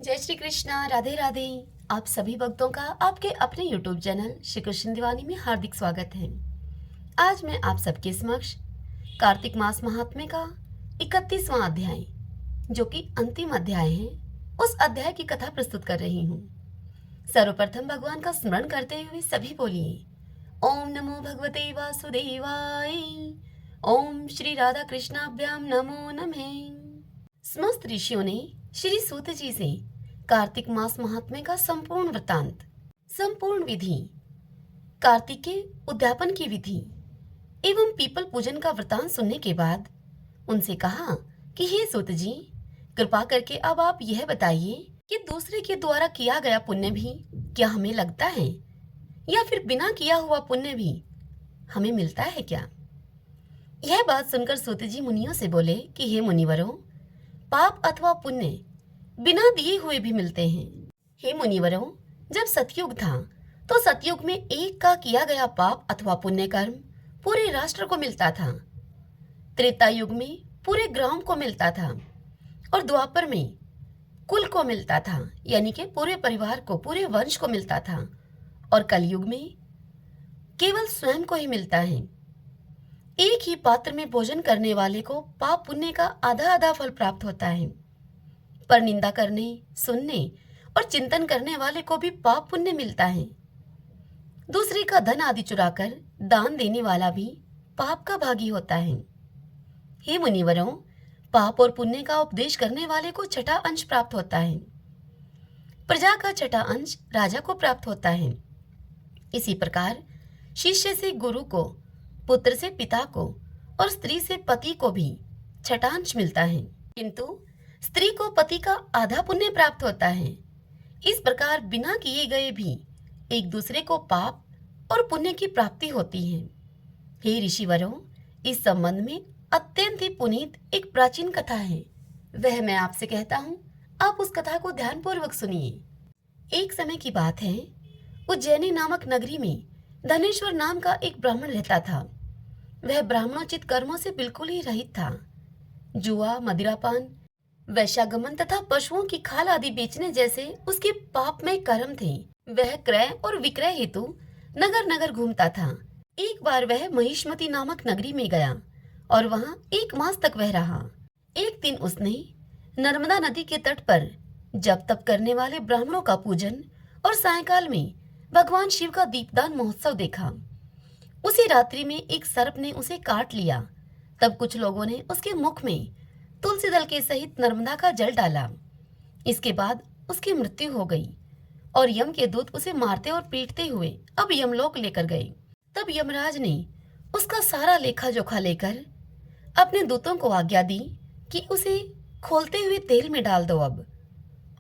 जय श्री कृष्णा, राधे राधे। आप सभी भक्तों का आपके अपने YouTube चैनल श्री कृष्ण दीवानी में हार्दिक स्वागत है। आज मैं आप सबके समक्ष कार्तिक मास महात्म्य का 31वां अध्याय, जो कि अंतिम अध्याय है, उस अध्याय की कथा प्रस्तुत कर रही हूँ। सर्वप्रथम भगवान का स्मरण करते हुए सभी बोलिए ओम नमो भगवते वासुदेवाय। ओम श्री राधा कृष्णाभ्याम नमो नमः। समस्त ऋषियों ने श्री सूत जी से कार्तिक मास महात्म्य का संपूर्ण वृतांत, संपूर्ण विधि, कार्तिक के उद्यापन की विधि एवं पीपल पूजन का वृतांत सुनने के बाद उनसे कहा कि हे सूत जी, कृपा करके अब आप यह बताइए कि दूसरे के द्वारा किया गया पुण्य भी क्या हमें लगता है, या फिर बिना किया हुआ पुण्य भी हमें मिलता है क्या? यह बात सुनकर सूत जी मुनियों से बोले कि हे मुनिवरों, पाप अथवा पुण्य बिना दिए हुए भी मिलते हैं। हे मुनिवरों, जब सतयुग था तो सतयुग में एक का किया गया पाप अथवा पुण्य कर्म पूरे राष्ट्र को मिलता था। त्रेता युग में पूरे ग्राम को मिलता था और द्वापर में कुल को मिलता था, यानी कि पूरे परिवार को, पूरे वंश को मिलता था, और कलयुग में केवल स्वयं को ही मिलता है। एक ही पात्र में भोजन करने वाले को पाप पुण्य का आधा आधा फल प्राप्त होता है, पर निंदा करने, सुनने और चिंतन करने वाले को भी पाप पुण्य मिलता है। दूसरे का धन आदि चुराकर दान देने वाला भी पाप का भागी होता है। हे मुनिवरों, पाप और पुण्य का उपदेश करने वाले को छठा अंश प्राप्त होता है। प्रजा का छठा अंश राजा को प्राप्त होता है। इसी प्रकार शिष्य से गुरु को, पुत्र से पिता को और स्त्री से पति को भी छठा अंश मिलता है, किंतु स्त्री को पति का आधा पुण्य प्राप्त होता है। इस प्रकार बिना किए गए भी एक दूसरे को पाप और पुण्य की प्राप्ति होती है। हे ऋषिवरों, इस संबंध में अत्यंत ही पुनीत एक प्राचीन कथा है, वह मैं आपसे कहता हूँ, आप उस कथा को ध्यानपूर्वक सुनिए। एक समय की बात है, उज्जैनी नामक नगरी में धनेश्वर नाम का एक ब्राह्मण रहता था। वह ब्राह्मणोचित कर्मों से बिल्कुल ही रहित था। जुआ, मदिरापान, वैश्यागमन तथा पशुओं की खाल आदि बेचने जैसे उसके पापमय कर्म थे। वह क्रय और विक्रय हेतु नगर नगर घूमता था। एक बार वह महिष्मती नामक नगरी में गया और वहां 1 मास तक वह रहा। एक दिन उसने नर्मदा नदी के तट पर जप तप करने वाले ब्राह्मणों का पूजन और सायंकाल में भगवान शिव का दीपदान महोत्सव देखा। उसी रात्रि में एक सर्प ने उसे काट लिया। तब कुछ लोगों ने उसके मुख में तुलसी दल के सहित नर्मदा का जल डाला। इसके बाद उसकी मृत्यु हो गई और यम के दूत उसे मारते और पीटते हुए अब यमलोक लेकर गए। तब यमराज ने उसका सारा लेखा जोखा लेकर अपने दूतों को आज्ञा दी कि उसे खोलते हुए तेल में डाल दो अब,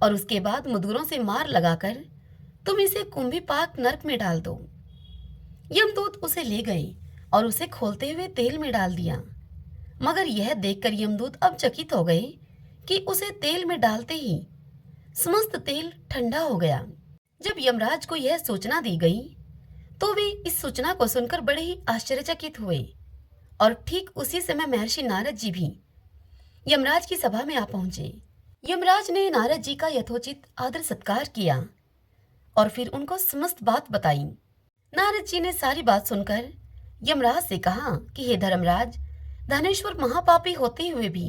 और उसके बाद मुदगरों से मार लगाकर तुम इसे कुंभीपाक नरक में डाल दो। यमदूत उसे ले गए और उसे खोलते हुए तेल में डाल दिया, मगर यह देखकर यमदूत अब चकित हो गए कि उसे तेल में डालते ही समस्त तेल ठंडा हो गया। जब यमराज को यह सूचना दी गई तो वे इस सूचना को सुनकर बड़े ही आश्चर्यचकित हुए, और ठीक उसी समय महर्षि नारद जी भी यमराज की सभा में आ पहुंचे। यमराज ने नारद जी का यथोचित आदर सत्कार किया और फिर उनको समस्त बात बताई। नारद जी ने सारी बात सुनकर यमराज से कहा कि हे धर्मराज, धनेश्वर महापापी होते हुए भी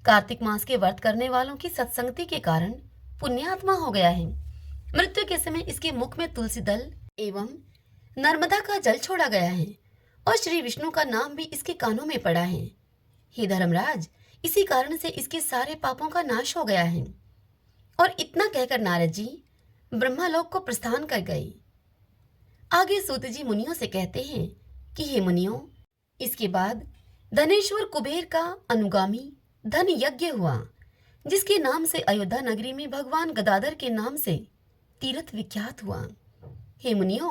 कार्तिक मास के व्रत करने वालों की सत्संगति के कारण पुण्यात्मा हो गया है। मृत्यु के समय इसके मुख में तुलसी दल एवं नर्मदा का जल छोड़ा गया है और श्री विष्णु का नाम भी इसके कानों में पड़ा है। हे धर्मराज, इसी कारण से इसके सारे पापों का नाश हो गया है। और इतना कहकर नारद जी ब्रह्मालोक को प्रस्थान कर गए। आगे सूत जी मुनियों से कहते हैं कि हे मुनियों, इसके बाद धनेश्वर कुबेर का अनुगामी धन यज्ञ हुआ, जिसके नाम से अयोध्या नगरी में भगवान गदाधर के नाम से तीर्थ विख्यात हुआ। हे मुनियों,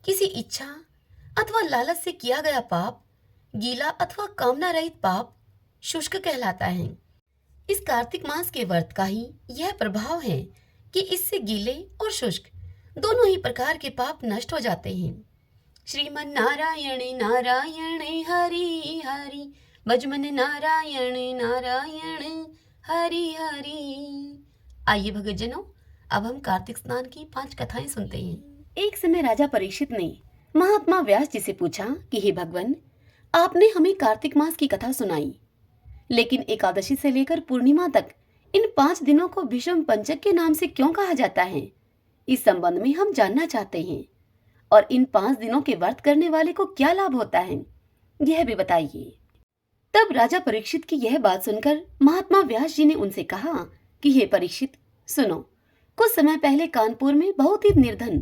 किसी इच्छा अथवा लालच से किया गया पाप, गीला अथवा कामना रहित पाप, शुष्क कहलाता है। इस कार्तिक मास के व्रत का ही यह प्रभाव है कि इससे गीले और शुष्क दोनों ही प्रकार के पाप नष्ट हो जाते हैं। श्रीमन नारायण नारायण हरि हरि, भजमन नारायण नारायण हरि हरि। आइए भक्तजनों, अब हम कार्तिक स्नान की 5 कथाएं सुनते हैं। एक समय राजा परीक्षित ने महात्मा व्यास जी से पूछा कि हे भगवान, आपने हमें कार्तिक मास की कथा सुनाई, लेकिन एकादशी से लेकर पूर्णिमा तक इन 5 दिनों को भीष्म पंचक के नाम से क्यों कहा जाता है? इस संबंध में हम जानना चाहते हैं, और इन 5 दिनों के व्रत करने वाले को क्या लाभ होता है, यह भी बताइए। तब राजा परीक्षित की यह बात सुनकर महात्मा व्यास जी ने उनसे कहा कि हे परीक्षित, सुनो। कुछ समय पहले कानपुर में बहुत ही निर्धन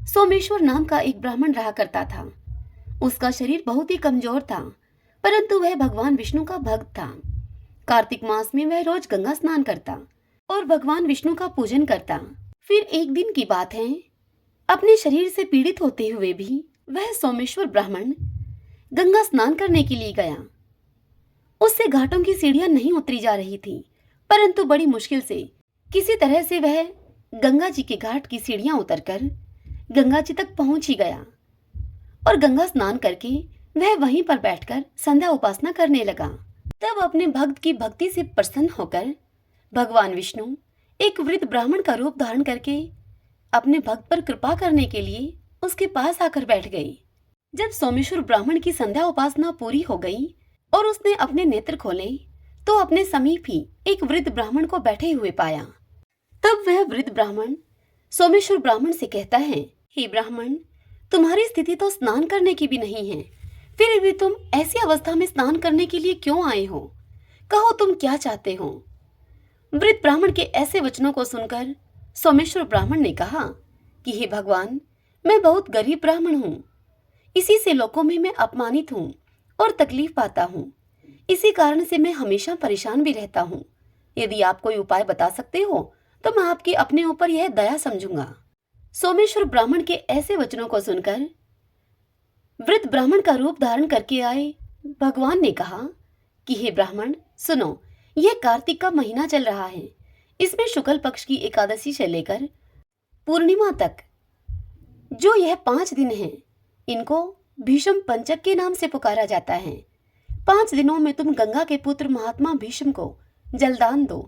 सोमेश्वर नाम का एक ब्राह्मण रहा करता था। उसका शरीर बहुत ही कमजोर था, परंतु वह भगवान विष्णु का भक्त था। कार्तिक मास में वह रोज गंगा स्नान करता और भगवान विष्णु का पूजन करता। फिर एक दिन की बात है, अपने शरीर से पीड़ित होते हुए भी वह सोमेश्वर ब्राह्मण गंगा स्नान करने के लिए गया। उससे घाटों की सीढ़ियां नहीं उतरी जा रही थी, परंतु बड़ी मुश्किल से किसी तरह से वह गंगा जी के घाट की सीढ़ियां उतरकर गंगा जी तक पहुंच ही गया और गंगा स्नान करके वह वहीं पर बैठकर संध्या उपासना करने लगा। तब अपने भक्त की भक्ति से प्रसन्न होकर भगवान विष्णु एक वृद्ध ब्राह्मण का रूप धारण करके अपने भक्त पर कृपा करने के लिए उसके पास आकर बैठ गई। जब सोमेश्वर ब्राह्मण की संध्या उपासना पूरी हो गई और उसने अपने नेत्र खोले तो अपने समीप ही एक वृद्ध ब्राह्मण को बैठे हुए पाया। तब वह वृद्ध ब्राह्मण सोमेश्वर ब्राह्मण से कहता है, हे ब्राह्मण, तुम्हारी स्थिति तो स्नान करने की भी नहीं है, फिर भी तुम ऐसी अवस्था में स्नान करने के लिए क्यों आए हो? कहो तुम क्या चाहते हो? वृद्ध ब्राह्मण के ऐसे वचनों को सुनकर सोमेश्वर ब्राह्मण ने कहा कि हे भगवान, मैं बहुत गरीब ब्राह्मण हूँ। इसी से लोगों में मैं अपमानित हूँ और तकलीफ पाता हूँ। इसी कारण से मैं हमेशा परेशान भी रहता हूँ। यदि आप कोई उपाय बता सकते हो तो मैं आपकी अपने ऊपर यह दया समझूंगा। सोमेश्वर ब्राह्मण के ऐसे वचनों को सुनकर वृद्ध ब्राह्मण का रूप धारण करके आए भगवान ने कहा कि हे ब्राह्मण, सुनो, यह कार्तिक का महीना चल रहा है। इसमें शुक्ल पक्ष की एकादशी से लेकर पूर्णिमा तक जो यह 5 दिन हैं, इनको भीष्म पंचक के नाम से पुकारा जाता है। 5 दिनों में तुम गंगा के पुत्र महात्मा भीष्म को जलदान दो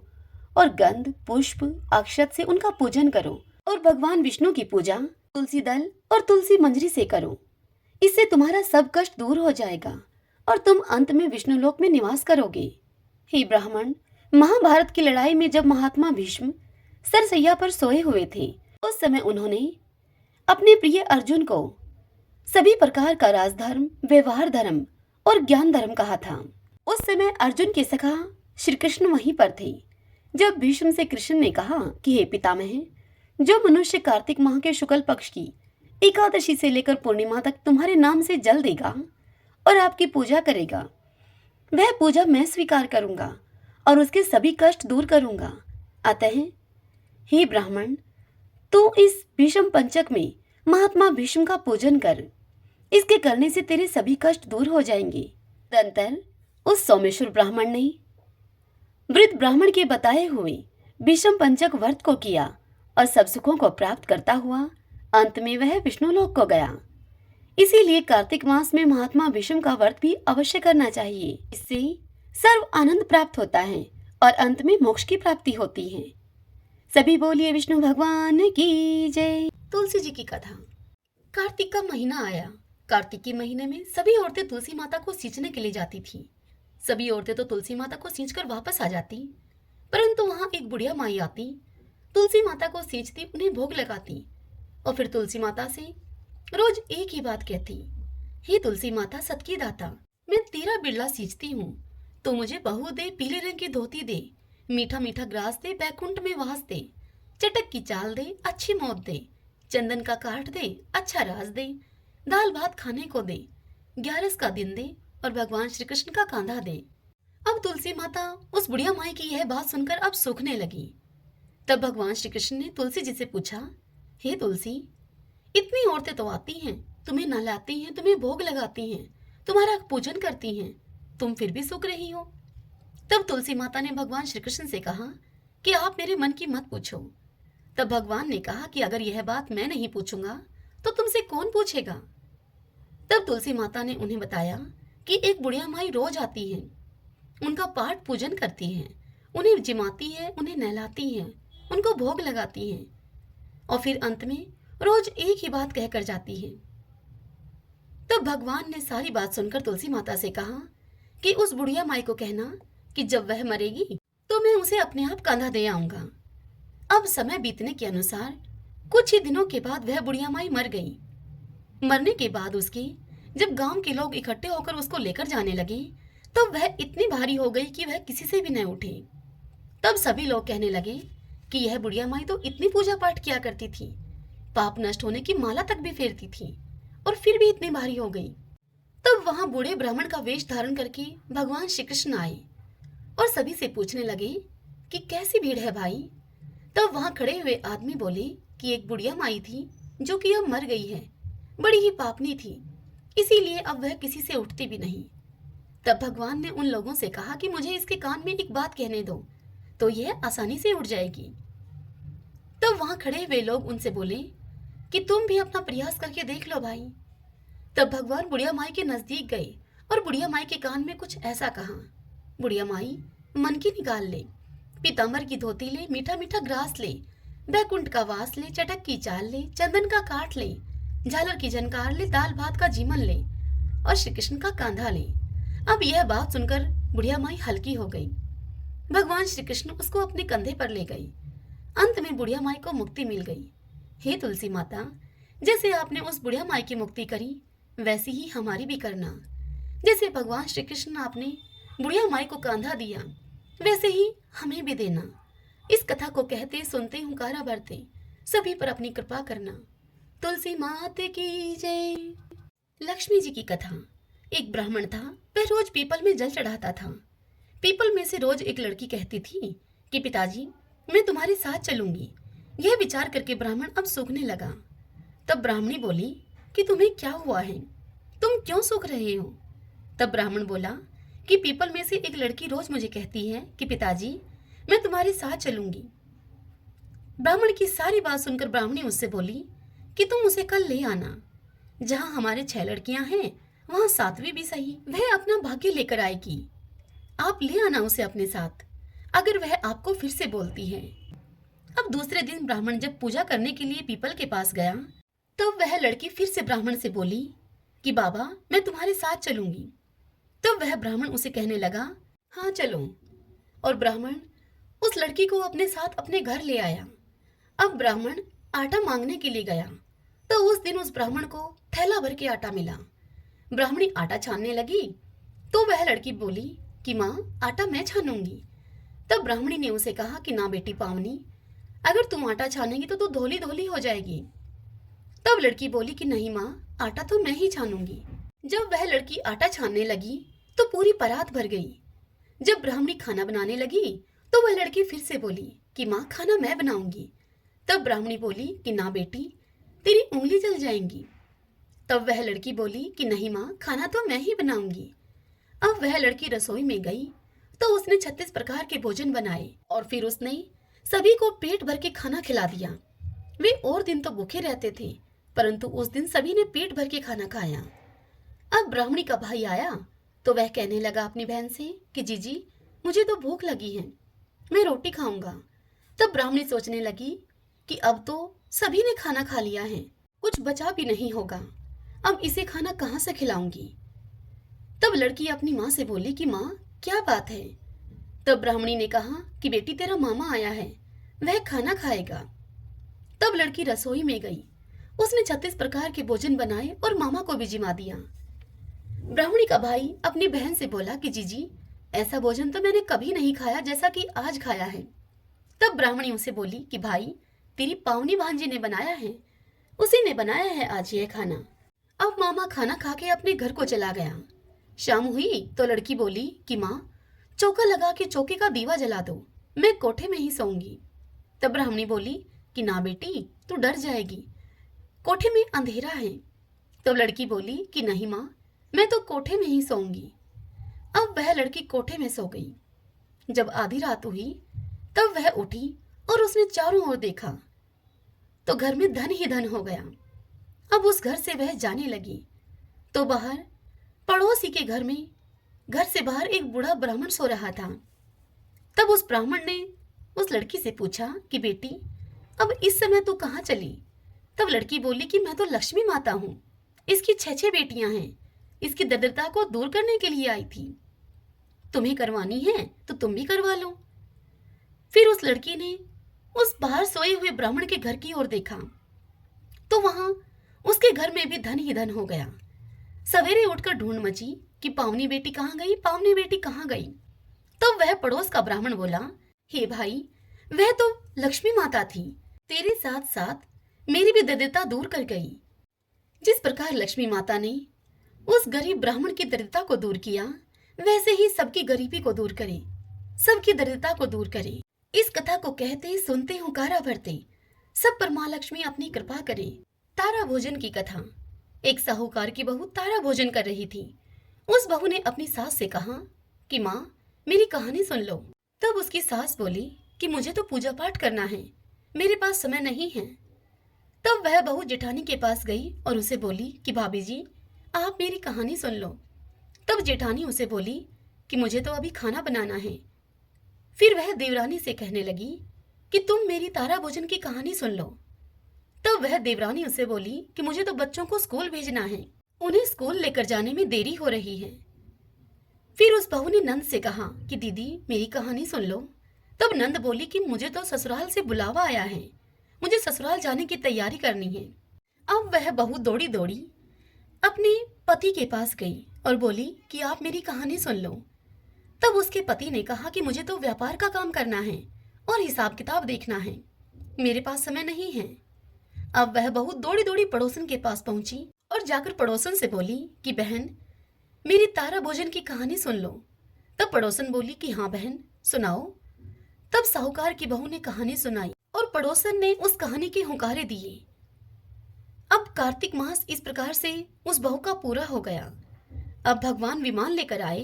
और गंध, पुष्प, अक्षत से उनका पूजन करो और भगवान विष्णु की पूजा तुलसी दल और तुलसी मंजरी से करो। इससे तुम्हारा सब कष्ट दूर हो जाएगा और तुम अंत में विष्णु लोक में निवास करोगे। हे ब्राह्मण, महाभारत की लड़ाई में जब महात्मा भीष्म सरसैया पर सोए हुए थे, उस समय उन्होंने अपने प्रिय अर्जुन को सभी प्रकार का राजधर्म, व्यवहार धर्म और ज्ञान धर्म कहा था। उस समय अर्जुन के सखा श्री कृष्ण वहीं पर थे। जब भीष्म से कृष्ण ने कहा कि हे पितामह, जो मनुष्य कार्तिक माह के शुक्ल पक्ष की एकादशी से लेकर पूर्णिमा तक तुम्हारे नाम से जल देगा और आपकी पूजा करेगा, वह पूजा मैं स्वीकार करूंगा और उसके सभी कष्ट दूर करूंगा। अतः हे ब्राह्मण, तू इस भीष्म पंचक में महात्मा भीष्म का पूजन कर। इसके करने से तेरे सभी कष्ट दूर हो जाएंगे। तदंतर उस सोमेश्वर ब्राह्मण ने वृद्ध ब्राह्मण के बताए हुए भीष्म पंचक व्रत को किया और सब सुखों को प्राप्त करता हुआ अंत में वह विष्णु लोक को गया। इसीलिए कार्तिक मास में महात्मा भीष्म का व्रत भी अवश्य करना चाहिए। इससे सर्व आनंद प्राप्त होता है और अंत में मोक्ष की प्राप्ति होती है। सभी बोलिए विष्णु भगवान की जय। तुलसी जी की कथा। कार्तिक का महीना आया। कार्तिक के महीने में सभी औरतें तुलसी माता को सींचने के लिए जाती थी। सभी औरतें तो तुलसी माता को सींचकर वापस आ जाती, परंतु वहां एक बुढ़िया माई आती, तुलसी माता को सींचती, उन्हें भोग लगाती और फिर तुलसी माता से रोज एक ही बात कहती, हे तुलसी माता सत की दाता, मैं तेरा बिरला सींचती हूँ, तो मुझे बहू दे, पीले रंग की धोती दे, मीठा मीठा ग्रास दे, बैकुंठ में वास दे, चटक की चाल दे, अच्छी मौत दे, चंदन का काठ दे, अच्छा राज दे, दाल भात खाने को दे, 11 का दिन दे और भगवान श्री कृष्ण का कांधा दे। अब तुलसी माता उस बुढ़िया माई की यह बात सुनकर अब सूखने लगी। तब भगवान श्री कृष्ण ने तुलसी जी से पूछा, हे तुलसी, इतनी औरतें तो आती हैं, तुम्हें नहलाती हैं, तुम्हें भोग लगाती हैं, तुम्हारा पूजन करती हैं, तुम फिर भी सूख रही हो। तब तुलसी माता ने भगवान श्री कृष्ण से कहा कि आप मेरे मन की मत पूछो। तब भगवान ने कहा कि अगर यह बात मैं नहीं पूछूंगा तो तुमसे कौन पूछेगा। तब तुलसी माता ने उन्हें बताया कि एक बुढ़िया माई रोज आती है, उनका पाठ पूजन करती है, उन्हें जिमाती है, उन्हें नहलाती है, उनको भोग लगाती है, और फिर अंत में रोज एक ही बात कहकर जाती है। तब भगवान ने सारी बात सुनकर तुलसी माता से कहा कि उस बुढ़िया माई को कहना कि जब वह मरेगी तो मैं उसे अपने आप कंधा दे आऊंगा। अब समय बीतने के अनुसार कुछ ही दिनों के बाद वह बुढ़िया माई मर गई। मरने के बाद उसकी जब गांव के लोग इकट्ठे होकर उसको लेकर जाने लगे तो वह इतनी भारी हो गई कि वह किसी से भी न उठी। तब सभी लोग कहने लगे कि यह बुढ़िया माई तो इतनी पूजा पाठ किया करती थी, पाप नष्ट होने की माला तक भी फेरती थी, और फिर भी इतनी भारी हो गई। तब वहां बूढ़े ब्राह्मण का वेश धारण करके भगवान श्री कृष्ण आए और सभी से पूछने लगे कि कैसी भीड़ है भाई। तब वहां खड़े हुए आदमी बोले कि एक बुढ़िया माई थी जो कि अब मर गई है, बड़ी ही पापनी थी, इसीलिए अब वह किसी से उठती भी नहीं। तब भगवान ने उन लोगों से कहा कि मुझे इसके कान में एक बात कहने दो तो यह आसानी से उठ जाएगी। तब वहां खड़े हुए लोग उनसे बोले कि तुम भी अपना प्रयास करके देख लो भाई। तब भगवान बुढ़िया माई के नजदीक गए और बुढ़िया माई के कान में कुछ ऐसा कहा। बुढ़िया माई मन की निकाल ले, पीतांबर की धोती ले, मीठा मीठा ग्रास ले, बैकुंठ का वास ले, चटक की चाल ले, चंदन का काठ ले, झालर की झनकार ले, दाल भात का जीमन ले और श्री कृष्ण का कांधा ले। अब यह बात सुनकर बुढ़िया माई हल्की हो गई। भगवान श्री कृष्ण उसको अपने कंधे पर ले गए। अंत में बुढ़िया माई को मुक्ति मिल गई। हे तुलसी माता, जैसे आपने उस बुढ़िया माई की मुक्ति करी वैसी ही हमारी भी करना। जैसे भगवान श्री कृष्ण आपने बुढ़िया माई को कांधा दिया वैसे ही हमें भी देना। इस कथा को कहते सुनते हुंकारा भरते सभी पर अपनी कृपा करना। तुलसी माते की जय। लक्ष्मी जी की कथा। एक ब्राह्मण था, वह रोज पीपल में जल चढ़ाता था। पीपल में से रोज एक लड़की कहती थी कि पिताजी मैं तुम्हारे साथ चलूंगी। यह विचार करके ब्राह्मण अब सूखने लगा। तब ब्राह्मणी बोली कि तुम्हें क्या हुआ है, तुम क्यों सूख रहे हो। तब ब्राह्मण बोला कि पीपल में से एक लड़की रोज मुझे कहती है कि पिताजी मैं तुम्हारे साथ चलूंगी। ब्राह्मण की सारी बात सुनकर ब्राह्मणी उससे बोली कि तुम उसे कल ले आना। जहां हमारे 6 लड़कियां हैं वहां 7वीं भी सही, वह अपना भाग्य लेकर आएगी। आप ले आना उसे अपने साथ, अगर वह आपको फिर से बोलती है। अब दूसरे दिन ब्राह्मण जब पूजा करने के लिए पीपल के पास गया तब वह लड़की फिर से ब्राह्मण से बोली कि बाबा मैं तुम्हारे साथ चलूंगी। तब वह ब्राह्मण उसे कहने लगा हाँ चलो, और ब्राह्मण उस लड़की को अपने साथ अपने घर ले आया। अब ब्राह्मण आटा मांगने के लिए गया तो उस दिन उस ब्राह्मण को थैला भर के आटा मिला। ब्राह्मणी आटा छानने लगी तो वह लड़की बोली कि माँ आटा मैं छानूंगी। तब ब्राह्मणी ने उसे कहा कि ना बेटी पावनी, अगर तुम आटा छानेगी तो तू धोली धोली हो जाएगी। तब लड़की बोली कि नहीं माँ, आटा तो मैं ही छानूंगी। जब वह लड़की आटा छानने लगी तो पूरी परात भर गई। जब ब्राह्मणी खाना बनाने लगी तो वह लड़की फिर से बोली कि माँ खाना मैं बनाऊंगी। तब ब्राह्मणी बोली कि ना बेटी, तेरी उंगली जल जाएंगी। तब वह लड़की बोली कि नहीं माँ, खाना तो मैं ही बनाऊंगी। अब वह लड़की रसोई में गई तो उसने 36 प्रकार के भोजन बनाए और फिर उसने सभी को पेट भर के खाना खिला दिया। वे और दिन तो भूखे रहते थे, परंतु उस दिन सभी ने पेट भर के खाना खाया। अब ब्राह्मणी का भाई आया तो वह कहने लगा अपनी बहन से कि जीजी मुझे तो भूख लगी है, मैं रोटी खाऊंगा। तब ब्राह्मणी सोचने लगी कि अब तो सभी ने खाना खा लिया है, कुछ बचा भी नहीं होगा, अब इसे खाना कहाँ से खिलाऊंगी। तब लड़की अपनी माँ से बोली कि माँ क्या बात है। तब ब्राह्मणी ने कहा कि बेटी तेरा मामा आया है, वह खाना खाएगा। तब लड़की रसोई में गई, उसने 36 प्रकार के भोजन बनाए और मामा को भी जिमा दिया। ब्राह्मणी का भाई अपनी बहन से बोला कि जीजी ऐसा भोजन तो मैंने कभी नहीं खाया जैसा कि आज खाया है। तब ब्राह्मणी उसे बोली कि भाई तेरी पावनी भांजी ने बनाया है, उसी ने बनाया है आज यह खाना। अब मामा खाना खा के अपने घर को चला गया। शाम हुई तो लड़की बोली कि माँ चौका लगा के चौके का दीवा जला दो, मैं कोठे में ही सोऊंगी। तब ब्राह्मणी बोली कि ना बेटी तू डर जाएगी, कोठे में अंधेरा है। तब लड़की बोली कि नहीं माँ, मैं तो कोठे में ही सोऊंगी। अब वह लड़की कोठे में सो गई। जब आधी रात हुई तब वह उठी और उसने चारों ओर देखा तो घर में धन ही धन हो गया। अब उस घर से वह जाने लगी तो बाहर पड़ोसी के घर से बाहर एक बूढ़ा ब्राह्मण सो रहा था। तब उस ब्राह्मण ने उस लड़की से पूछा कि बेटी अब इस समय तू कहाँ चली? तब लड़की बोली कि मैं तो लक्ष्मी माता हूँ, इसकी 6 बेटियां हैं, इसकी दरिद्रता को दूर करने के लिए आई थी। तुम्हें करवानी है तो तुम भी करवा लो। फिर उस लड़की ने उस बाहर सोए हुए ब्राह्मण के घर की ओर देखा तो वहां उसके घर में भी धन ही धन हो गया। सवेरे उठकर ढूंढ मची कि पावनी बेटी कहाँ गई, पावनी बेटी कहाँ गई। तब वह पड़ोस का ब्राह्मण बोला, हे भाई, वह तो लक्ष्मी माता थी, तेरे साथ साथ मेरी भी दरिद्रता दूर कर गई। जिस प्रकार लक्ष्मी माता ने उस गरीब ब्राह्मण की दरिद्रता को दूर किया, वैसे ही सबकी गरीबी को दूर करे, सबकी दरिद्रता को दूर करे। इस कथा को कहते सुनते हुंकारा भरते सब पर माँ लक्ष्मी अपनी कृपा करे। तारा भोजन की कथा। एक साहूकार की बहू तारा भोजन कर रही थी। उस बहू ने अपनी सास से कहा कि माँ, मेरी कहानी सुन लो। तब उसकी सास बोली कि मुझे तो पूजा पाठ करना है, मेरे पास समय नहीं है। तब वह बहू जेठानी के पास गई और उसे बोली कि भाभी जी, आप मेरी कहानी सुन लो। तब जेठानी उसे बोली कि मुझे तो अभी खाना बनाना है। फिर वह देवरानी से कहने लगी कि तुम मेरी तारा भोजन की कहानी सुन लो। तब वह देवरानी उसे बोली कि मुझे तो बच्चों को स्कूल भेजना है, उन्हें स्कूल लेकर जाने में देरी हो रही है। फिर उस बहू ने नंद से कहा कि दीदी, मेरी कहानी सुन लो। तब नंद बोली कि मुझे तो ससुराल से बुलावा आया है, मुझे ससुराल जाने की तैयारी करनी है। अब वह बहू दौड़ी दौड़ी अपने पति के पास गई और बोली कि आप मेरी कहानी सुन लो। तब उसके पति ने कहा कि मुझे तो व्यापार का काम करना है और हिसाब किताब देखना है, मेरे पास समय नहीं है। अब वह बहू दौड़ी दौड़ी पड़ोसन के पास पहुंची और जाकर पड़ोसन से बोली कि बहन, मेरी तारा भोजन की कहानी सुन लो। तब पड़ोसन बोली कि हाँ बहन, सुनाओ। तब साहूकार की बहू ने कहानी सुनाई और पड़ोसन ने उस कहानी के हुंकारे दिए। अब कार्तिक मास इस प्रकार से उस बहू का पूरा हो गया। अब भगवान विमान लेकर आए।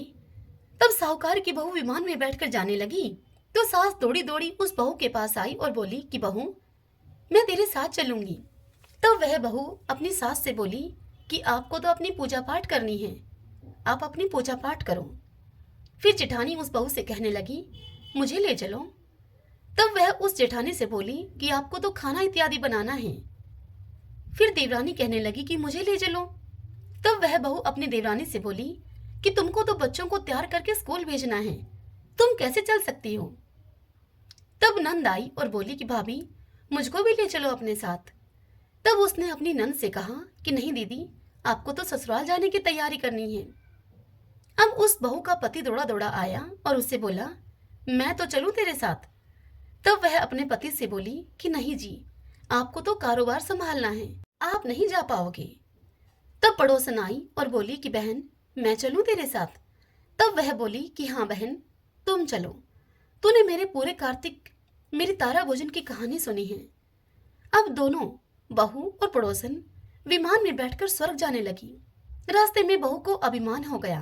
तब साहूकार की बहू विमान में बैठकर जाने लगी तो सास दौड़ी दौड़ी उस बहू के पास आई और बोली कि बहू, मैं तेरे साथ चलूंगी। तब वह बहू अपनी सास से बोली कि आपको तो अपनी पूजा पाठ करनी है, आप अपनी पूजा पाठ करो। फिर जेठानी उस बहू से कहने लगी, मुझे ले चलो। तब वह उस जेठानी से बोली कि आपको तो खाना इत्यादि बनाना है। फिर देवरानी कहने लगी कि मुझे ले चलो। तब वह बहू अपनी देवरानी से बोली कि तुमको तो बच्चों को तैयार करके स्कूल भेजना है, तुम कैसे चल सकती हो। तब नंद आई और बोली कि भाभी, मुझको भी ले चलो अपने साथ। तब उसने अपनी नंद से कहा कि नहीं दीदी, आपको तो ससुराल जाने की तैयारी करनी है। अब उस बहू का पति दौड़ा दौड़ा आया और उससे बोला, मैं तो चलूं तेरे साथ। तब वह अपने पति से बोली कि नहीं जी, आपको तो कारोबार संभालना है, आप नहीं जा पाओगे। तब पड़ोसन आई और बोली कि बहन, मैं चलूं तेरे साथ। तब वह बोली कि हाँ बहन, तुम चलो, तूने मेरे पूरे कार्तिक मेरी तारा भोजन की कहानी सुनी है। अब दोनों बहू और पड़ोसन विमान में बैठकर स्वर्ग जाने लगी। रास्ते में बहू को अभिमान हो गया।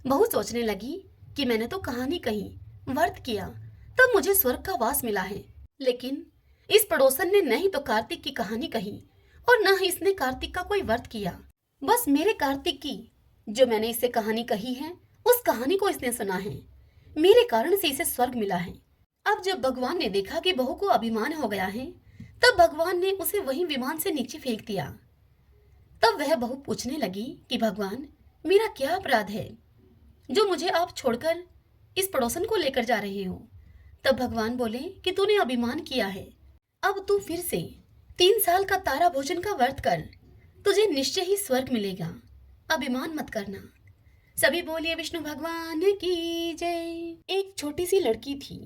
बहू सोचने लगी कि मैंने तो कहानी कही, व्रत किया, तब मुझे स्वर्ग का वास मिला है, लेकिन इस पड़ोसन ने नहीं तो कार्तिक की कहानी कही और न ही इसने कार्तिक का कोई व्रत किया। बस मेरे कार्तिक की जो मैंने इससे कहानी कही है, उस कहानी को इसने सुना है, मेरे कारण से इसे स्वर्ग मिला है। अब जब भगवान ने देखा कि बहू को अभिमान हो गया है, तब भगवान ने उसे वहीं विमान से नीचे फेंक दिया। तब वह बहू पूछने लगी कि भगवान, मेरा क्या अपराध है जो मुझे आप छोड़कर इस पड़ोसन को लेकर जा रहे हो। तब भगवान बोले कि तूने अभिमान किया है, अब तू फिर से 3 साल का तारा भोजन का व्रत कर, तुझे निश्चय ही स्वर्ग मिलेगा, अभिमान मत करना। सभी बोलिए विष्णु भगवान की जय। एक छोटी सी लड़की थी,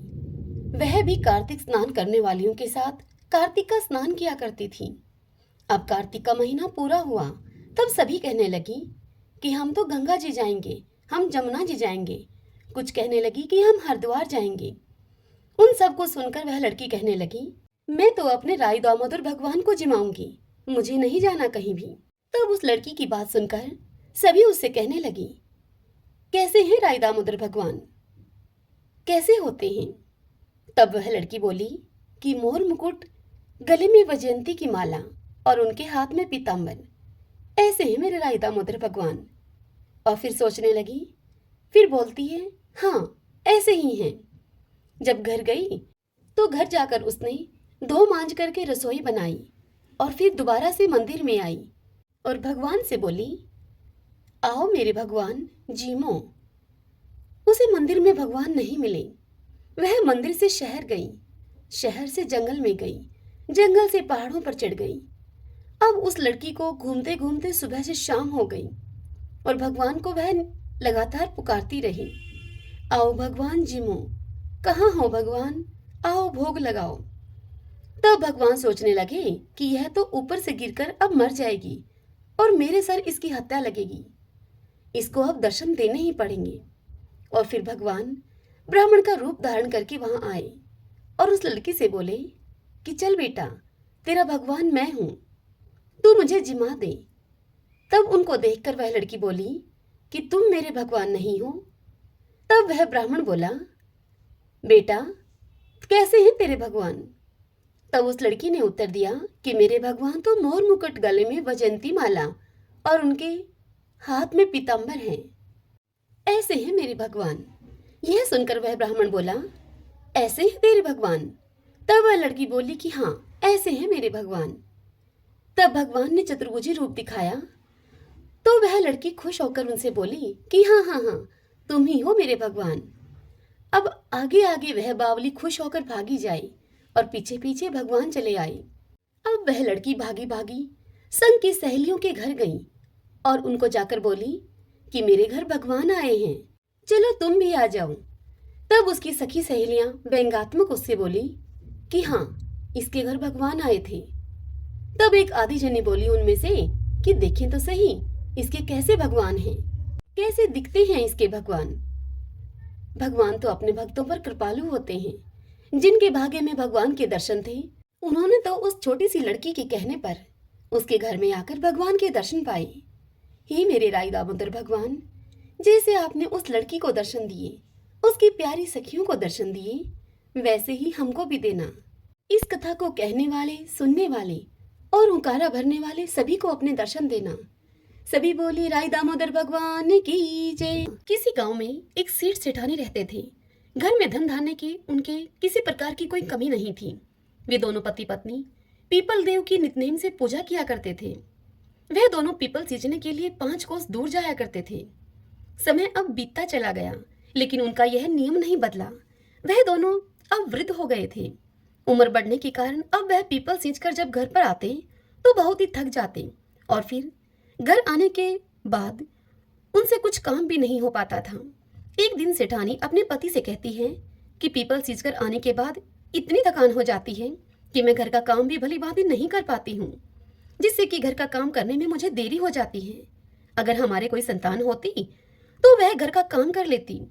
वह भी कार्तिक स्नान करने वालियों के साथ कार्तिक का स्नान किया करती थी। अब कार्तिक का महीना पूरा हुआ, तब सभी कहने लगी कि हम तो गंगा जी जाएंगे, हम जमुना जी जाएंगे, कुछ कहने लगी कि हम हरिद्वार जाएंगे। उन सब को सुनकर वह लड़की कहने लगी, मैं तो अपने राय दामोदर भगवान को जिमाऊंगी, मुझे नहीं जाना कहीं भी। तब उस लड़की की बात सुनकर सभी उससे कहने लगी, कैसे हैं राय दामोदर भगवान, कैसे होते हैं। तब वह लड़की बोली कि मोर मुकुट, गले में वैजयंती की माला और उनके हाथ में पीताम्बर, ऐसे हैं मेरे राय दामोदर भगवान। और फिर सोचने लगी, फिर बोलती है, हाँ ऐसे ही हैं। जब घर गई तो घर जाकर उसने धो मांज करके रसोई बनाई और फिर दोबारा से मंदिर में आई और भगवान से बोली, आओ मेरे भगवान जीमो। उसे मंदिर में भगवान नहीं मिले। वह मंदिर से शहर गई, शहर से जंगल में गई, जंगल से पहाड़ों पर चढ़ गई। अब उस लड़की को घूमते घूमते सुबह से शाम हो गई और भगवान को वह लगातार पुकारती रही, आओ भगवान जिमो, कहाँ हो भगवान, आओ भोग लगाओ। तब भगवान सोचने लगे कि यह तो ऊपर से गिरकर अब मर जाएगी और मेरे सर इसकी हत्या लगेगी, इसको अब दर्शन देने ही पड़ेंगे। और फिर भगवान ब्राह्मण का रूप धारण करके वहां आए और उस लड़की से बोले कि चल बेटा, तेरा भगवान मैं हूं, तू मुझे जिमा दे। तब उनको देखकर वह लड़की बोली कि तुम मेरे भगवान नहीं हो। तब वह ब्राह्मण बोला, बेटा कैसे हैं तेरे भगवान? तब उस लड़की ने उत्तर दिया कि मेरे भगवान तो मोर मुकुट, गले में वैजयंती माला और उनके हाथ में पीतांबर हैं, ऐसे हैं मेरे भगवान। यह सुनकर वह ब्राह्मण बोला, ऐसे हैं तेरे भगवान? तब वह लड़की बोली कि हाँ, ऐसे हैं मेरे भगवान। तब भगवान ने चतुर्भुजी रूप दिखाया तो वह लड़की खुश होकर उनसे बोली कि हाँ हाँ हाँ, तुम ही हो मेरे भगवान। अब आगे आगे वह बावली खुश होकर भागी जाए और पीछे पीछे भगवान चले आए। अब वह लड़की भागी भागी संग की सहेलियों के घर गई और उनको जाकर बोली कि मेरे घर भगवान आए हैं, चलो तुम भी आ जाओ। तब उसकी सखी सहेलियां व्यंगात्मक उससे बोली कि हाँ, इसके घर भगवान आए थे। तब एक आधी जनी बोली उनमें से कि देखें तो सही, इसके कैसे भगवान हैं, कैसे दिखते हैं इसके भगवान। भगवान तो अपने भक्तों पर कृपालु होते हैं। जिनके भाग्य में भगवान के दर्शन थे, उन्होंने तो उस छोटी सी लड़की के कहने पर उसके घर में आकर भगवान के दर्शन पाए। हे मेरे राई दामोदर भगवान, जैसे आपने उस लड़की को दर्शन दिए, उसकी प्यारी सखियों को दर्शन दिए, वैसे ही हमको भी देना। इस कथा को कहने वाले, सुनने वाले और हुंकारा भरने वाले सभी को अपने दर्शन देना। सभी बोली राई दामोदर भगवान की जय। किसी गांव में एक सेठ सेठानी रहते थे। घर में धन धान्य की उनके किसी प्रकार की कोई कमी नहीं थी। वे दोनों पति पत्नी पीपल देव की नितनेम से पूजा किया करते थे। वह दोनों पीपल सींचने के लिए 5 कोस दूर जाया करते थे। समय अब बीतता चला गया, लेकिन उनका यह नियम नहीं बदला। वह दोनों अब वृद्ध हो गए थे। उम्र बढ़ने के कारण अब वह पीपल सींचकर जब घर पर आते तो बहुत ही थक जाते और फिर घर आने के बाद उनसे कुछ काम भी नहीं हो पाता था। एक दिन सेठानी अपने पति से कहती है कि पीपल सींचकर आने के बाद इतनी थकान हो जाती है कि मैं घर का काम भी भली भांति नहीं कर पाती हूँ, जिससे कि घर का काम करने में मुझे देरी हो जाती है। अगर हमारे कोई संतान होती तो वह घर का काम कर लेती।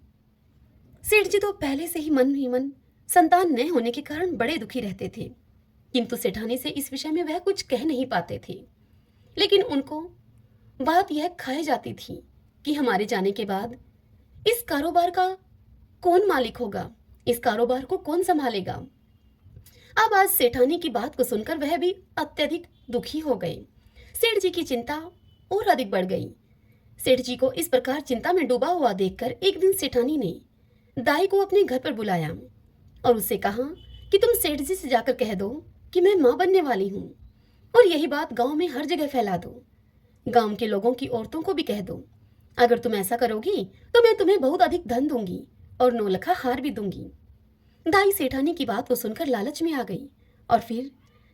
सेठ जी तो पहले से ही मन संतान न होने के कारण बड़े दुखी रहते थे, किंतु सेठानी से इस विषय में वह कुछ कह नहीं पाते थे। लेकिन उनको बात यह खाई जाती थी कि हमारे जाने के बाद इस कारोबार का कौन मालिक होगा, इस कारोबार को कौन संभालेगा। अब आज सेठानी की बात को सुनकर वह भी अत्यधिक दुखी हो गए। सेठ जी की चिंता और अधिक बढ़ गई। सेठ जी को इस प्रकार चिंता में डूबा हुआ देखकर एक दिन सेठानी ने दाई को अपने घर पर बुलाया और उससे कहा कि तुम सेठ जी से जाकर कह दो कि मैं मां बनने वाली हूं और यही बात गांव में हर जगह फैला दो। गांव के लोगों की औरतों को भी कह दो। अगर तुम ऐसा करोगी तो मैं तुम्हें बहुत अधिक धन दूंगी और 9 लखा हार भी दूंगी। दाई सेठानी की बात को सुनकर लालच में आ गई और फिर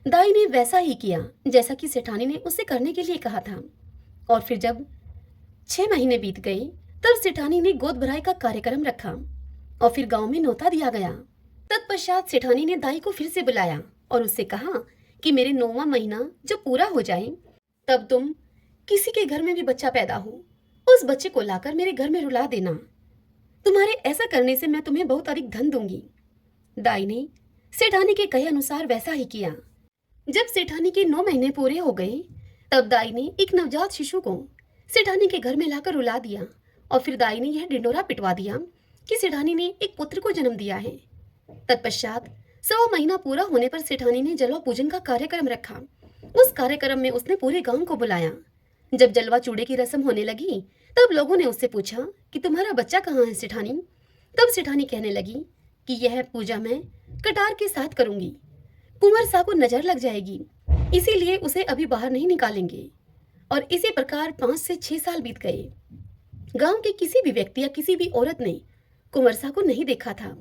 दाई ने वैसा ही किया जैसा कि सेठानी ने उससे करने के लिए कहा था। और फिर जब 6 महीने बीत गए तब सेठानी ने गोद भराई का कार्यक्रम रखा और फिर गांव में न्योता दिया गया। तत्पश्चात सेठानी ने दाई को फिर से बुलाया और उससे कहा कि मेरे 9वां महीना जब पूरा हो जाए तब तुम किसी के घर में भी बच्चा पैदा हो, उस बच्चे को लाकर मेरे घर में रुला देना। तुम्हारे ऐसा करने से मैं तुम्हें बहुत अधिक धन दूंगी। दाई ने सेठानी के कहे अनुसार वैसा ही किया। जब सेठानी के 9 महीने पूरे हो गए तब दाई ने एक नवजात शिशु को सेठानी के घर में लाकर रुला दिया और फिर दाई ने यह ढिंडोरा पिटवा दिया कि सेठानी ने एक पुत्र को जन्म दिया है। तत्पश्चात 1.25 महीना पूरा होने पर सेठानी ने जलवा पूजन का कार्यक्रम रखा। उस कार्यक्रम में उसने पूरे गांव को बुलाया। जब जलवा चूड़े की रस्म होने लगी तब लोगों ने उससे पूछा कि तुम्हारा बच्चा कहाँ है सेठानी। तब सेठानी कहने लगी कि यह पूजा मैं कटार के साथ करूंगी। कुंवर सा को नजर लग जाएगी, इसीलिए उसे अभी बाहर नहीं निकालेंगे। और इसी प्रकार 5 से 6 साल बीत गए। गांव के किसी भी व्यक्ति या किसी भी औरत ने कुंवर सा को नहीं देखा था।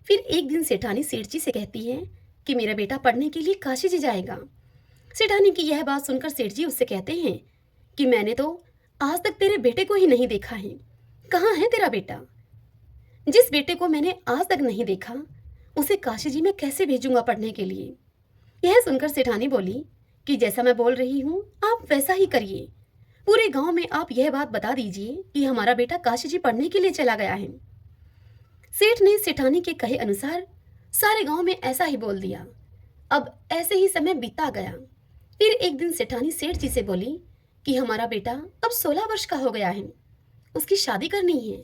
फिर एक दिन सेठानी सेठ जी से कहती है कि मेरा बेटा पढ़ने के लिए काशी जी जाएगा। सेठानी की यह बात सुनकर सेठ जी उससे कहते हैं कि मैंने तो आज तक तेरे बेटे को ही नहीं देखा है, कहाँ है तेरा बेटा? जिस बेटे को मैंने आज तक नहीं देखा उसे काशी जी में कैसे भेजूंगा पढ़ने के लिए? यह सुनकर सेठानी बोली कि जैसा मैं बोल रही हूँ आप वैसा ही करिए। पूरे गांव में आप यह बात बता दीजिए कि हमारा बेटा काशी जी पढ़ने के लिए चला गया है। सेठ ने सेठानी के कहे अनुसार सारे गांव में ऐसा ही बोल दिया। अब ऐसे ही समय बीता गया। फिर एक दिन सेठानी सेठ जी से बोली कि हमारा बेटा अब 16 वर्ष का हो गया है, उसकी शादी करनी है।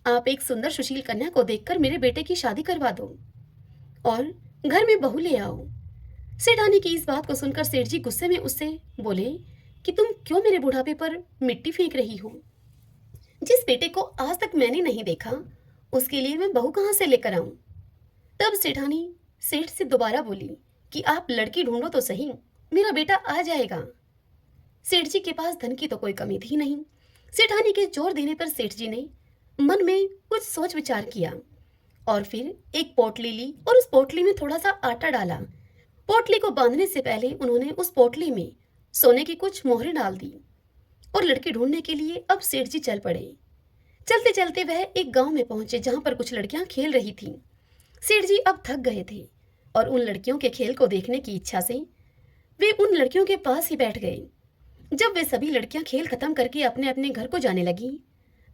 आप एक सुंदर सुशील कन्या को देखकर मेरे बेटे की शादी करवा दो और घर में बहू ले आओ। सेठानी की इस बात को सुनकर सेठ जी गुस्से में उससे बोले कि तुम क्यों मेरे बुढ़ापे पर मिट्टी फेंक रही हो? जिस बेटे को आज तक मैंने नहीं देखा उसके लिए मैं बहू कहाँ से लेकर आऊं? तब सेठानी सेठ से दोबारा बोली कि आप लड़की ढूंढो तो सही, मेरा बेटा आ जाएगा। सेठ जी के पास धन की तो कोई कमी थी नहीं। सेठानी के जोर देने पर सेठ जी ने मन में कुछ सोच विचार किया और फिर एक पोटली ली और उस पोटली में थोड़ा सा आटा डाला। पोटली को बांधने से पहले उन्होंने उस पोटली में सोने की कुछ मोहरें डाल दी और लड़की ढूंढने के लिए अब सेठ जी चल पड़े। चलते चलते वह एक गांव में पहुंचे जहां पर कुछ लड़कियां खेल रही थीं। सेठ जी अब थक गए थे और उन लड़कियों के खेल को देखने की इच्छा से वे उन लड़कियों के पास ही बैठ गए। जब वे सभी लड़कियां खेल खत्म करके अपने अपने घर को जाने लगी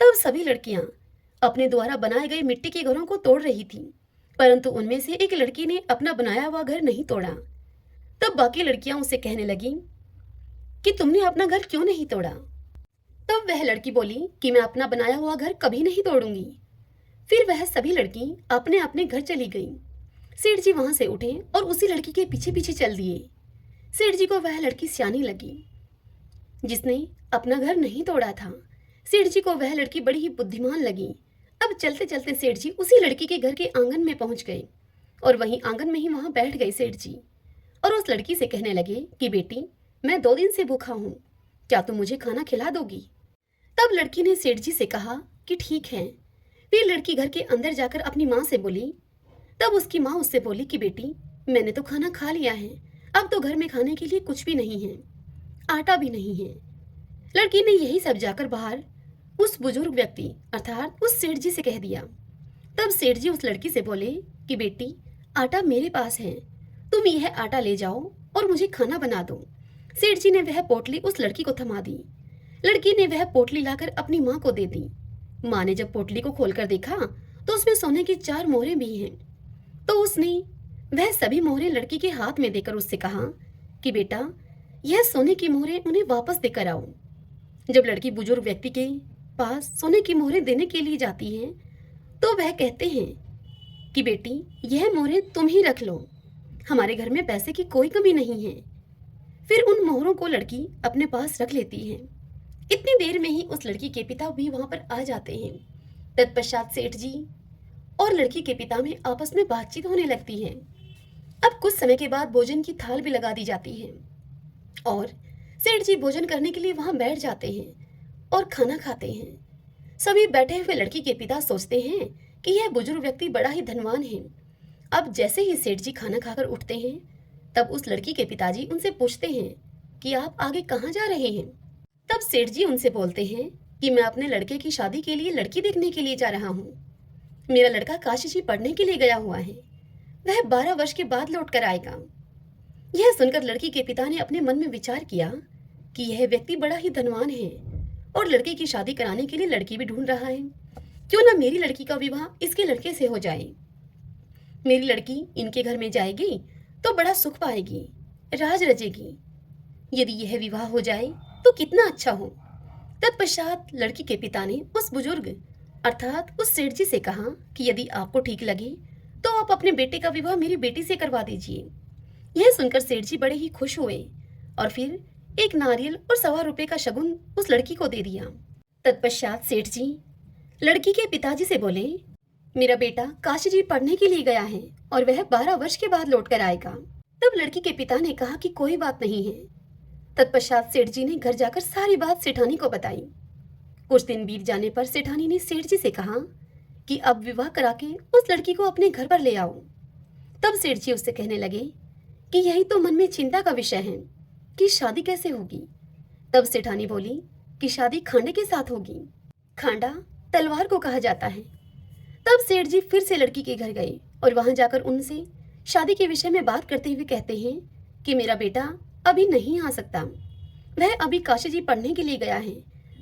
तब सभी लड़कियां अपने द्वारा बनाए गए मिट्टी के घरों को तोड़ रही थीं, परंतु उनमें से एक लड़की ने अपना बनाया हुआ घर नहीं तोड़ा। तब बाकी लड़कियां उससे कहने लगी कि तुमने अपना घर क्यों नहीं तोड़ा? तब वह लड़की बोली कि मैं अपना बनाया हुआ घर कभी नहीं तोड़ूंगी। फिर वह सभी लड़की अपने अपने घर चली गई। सेठ जी वहां से उठे और उसी लड़की के पीछे पीछे चल दिए। सेठ जी को वह लड़की सियानी लगी जिसने अपना घर नहीं तोड़ा था। सेठ जी को वह लड़की बड़ी ही बुद्धिमान लगी। अब चलते चलते सेठ जी उसी लड़की के घर के आंगन में पहुंच गए और वहीं आंगन में ही वहां बैठ गए सेठ जी और उस लड़की से कहने लगे कि बेटी, मैं 2 दिन से भूखा हूँ, क्या तुम मुझे खाना खिला दोगी? तब लड़की ने सेठ जी से कहा कि ठीक है। फिर लड़की घर के अंदर जाकर अपनी माँ से बोली। तब उसकी माँ उससे बोली कि बेटी, मैंने तो खाना खा लिया है, अब तो घर में खाने के लिए कुछ भी नहीं है, आटा भी नहीं है। लड़की ने यही सब जाकर बाहर उस बुजुर्ग व्यक्ति अर्थात उस सेठ जी से कह दिया। तब सेठ जी उस लड़की से बोले कि बेटी, आटा मेरे पास है, तुम यह आटा ले जाओ और मुझे खाना बना दो। सेठ जी ने वह पोटली उस लड़की को थमा दी। लड़की ने वह पोटली लाकर अपनी माँ को दे दी। माँ ने जब पोटली को खोलकर देखा तो उसमें सोने की 4 मोहरें भी हैं। तो उसने वह सभी मोहरें लड़की के हाथ में देकर उससे कहा कि बेटा, यह सोने की मोहरें उन्हें वापस देकर आओ। जब लड़की बुजुर्ग व्यक्ति के पास सोने की मोहरें देने के लिए जाती है तो वह कहते हैं कि बेटी, यह मोहरें तुम ही रख लो, हमारे घर में पैसे की कोई कमी नहीं है। फिर उन मोहरों को लड़की अपने पास रख लेती है। इतनी देर में ही उस लड़की के पिता भी वहां पर आ जाते हैं। तत्पश्चात सेठ जी और लड़की के पिता में आपस में बातचीत होने लगती है। अब कुछ समय के बाद भोजन की थाल भी लगा दी जाती है और सेठ जी भोजन करने के लिए वहां बैठ जाते हैं और खाना खाते हैं। सभी बैठे हुए लड़की के पिता सोचते हैं कि यह बुजुर्ग व्यक्ति बड़ा ही धनवान है। अब जैसे ही सेठ जी खाना खाकर उठते हैं तब उस लड़की के पिताजी उनसे पूछते हैं कि आप आगे कहाँ जा रहे हैं? तब सेठ जी उनसे बोलते हैं कि मैं अपने लड़के की शादी के लिए लड़की देखने के लिए जा रहा हूँ। मेरा लड़का काशी जी पढ़ने के लिए गया हुआ है, वह 12 वर्ष के बाद लौट कर आएगा। यह सुनकर लड़की के पिता ने अपने मन में विचार किया कि यह व्यक्ति बड़ा ही धनवान है और लड़के की शादी कराने के लिए लड़की भी ढूंढ रहा है। क्यों ना मेरी लड़की का विवाह इसके लड़के से हो जाए। मेरी लड़की इनके घर में जाएगी तो बड़ा सुख पाएगी, राज रचेगी। यदि यह विवाह हो जाए तो कितना अच्छा हो। तत्पश्चात लड़की के पिता ने उस बुजुर्ग अर्थात उस सेठ जी से कहा कि यदि आपको ठीक लगे तो आप अपने बेटे का विवाह मेरी बेटी से करवा दीजिए। यह सुनकर सेठ जी बड़े ही खुश हुए और फिर एक नारियल और 1.25 रुपए का शगुन उस लड़की को दे दिया। तत्पश्चात सेठ जी लड़की के पिताजी से बोले, मेरा बेटा काशी जी पढ़ने के लिए गया है और वह 12 वर्ष के बाद लौट कर आएगा। तब लड़की के पिता ने कहा कि कोई बात नहीं है। तत्पश्चात सेठ जी ने घर जाकर सारी बात सेठानी को बताई। कुछ दिन बीत जाने पर सेठानी ने सेठ जी से कहा कि अब विवाह करा के उस लड़की को अपने घर पर ले आओ। तब सेठ जी उससे कहने लगे कि यही तो मन में चिंता का विषय है कि शादी कैसे होगी। तब सेठानी बोली कि शादी खांडे के साथ होगी। खांडा तलवार को कहा जाता है। तब सेठ जी फिर से लड़की के घर गए और वहां जाकर उनसे शादी के विषय में बात करते हुए कहते हैं कि मेरा बेटा अभी नहीं आ सकता, वह अभी काशी जी पढ़ने के लिए गया है।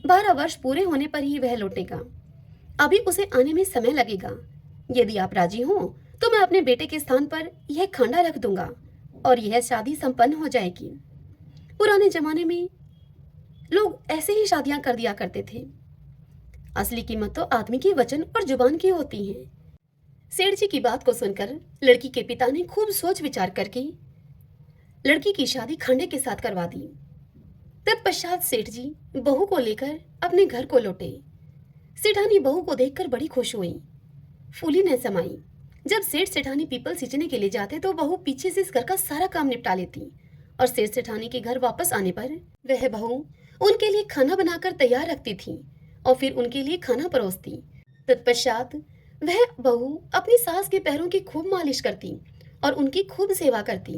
12 वर्ष पूरे होने पर ही वह लौटेगा, अभी उसे आने में समय लगेगा। यदि आप राजी हो तो मैं अपने बेटे के स्थान पर यह खांडा रख दूंगा और यह शादी संपन्न हो जाएगी। पुराने जमाने में लोग ऐसे ही शादियां कर दिया करते थे। असली कीमत तो आदमी की वचन और जुबान की होती है। सेठ जी की बात को सुनकर लड़की के पिता ने खूब सोच विचार करके लड़की की शादी खांडे के साथ करवा दी। तत्पश्चात सेठ जी बहू को लेकर अपने घर को लौटे। सेठानी बहू को देखकर बड़ी खुश हुई, फूली न समाई। जब सेठ सेठानी पीपल सींचने के लिए जाते तो बहू पीछे से इस घर का सारा काम निपटा लेती और सेठ सेठानी के घर वापस आने पर वह बहू उनके लिए खाना बनाकर तैयार रखती थी और फिर उनके लिए खाना परोसती। तत्पश्चात वह बहू अपनी सास के पैरों की खूब मालिश करती और उनकी खूब सेवा करती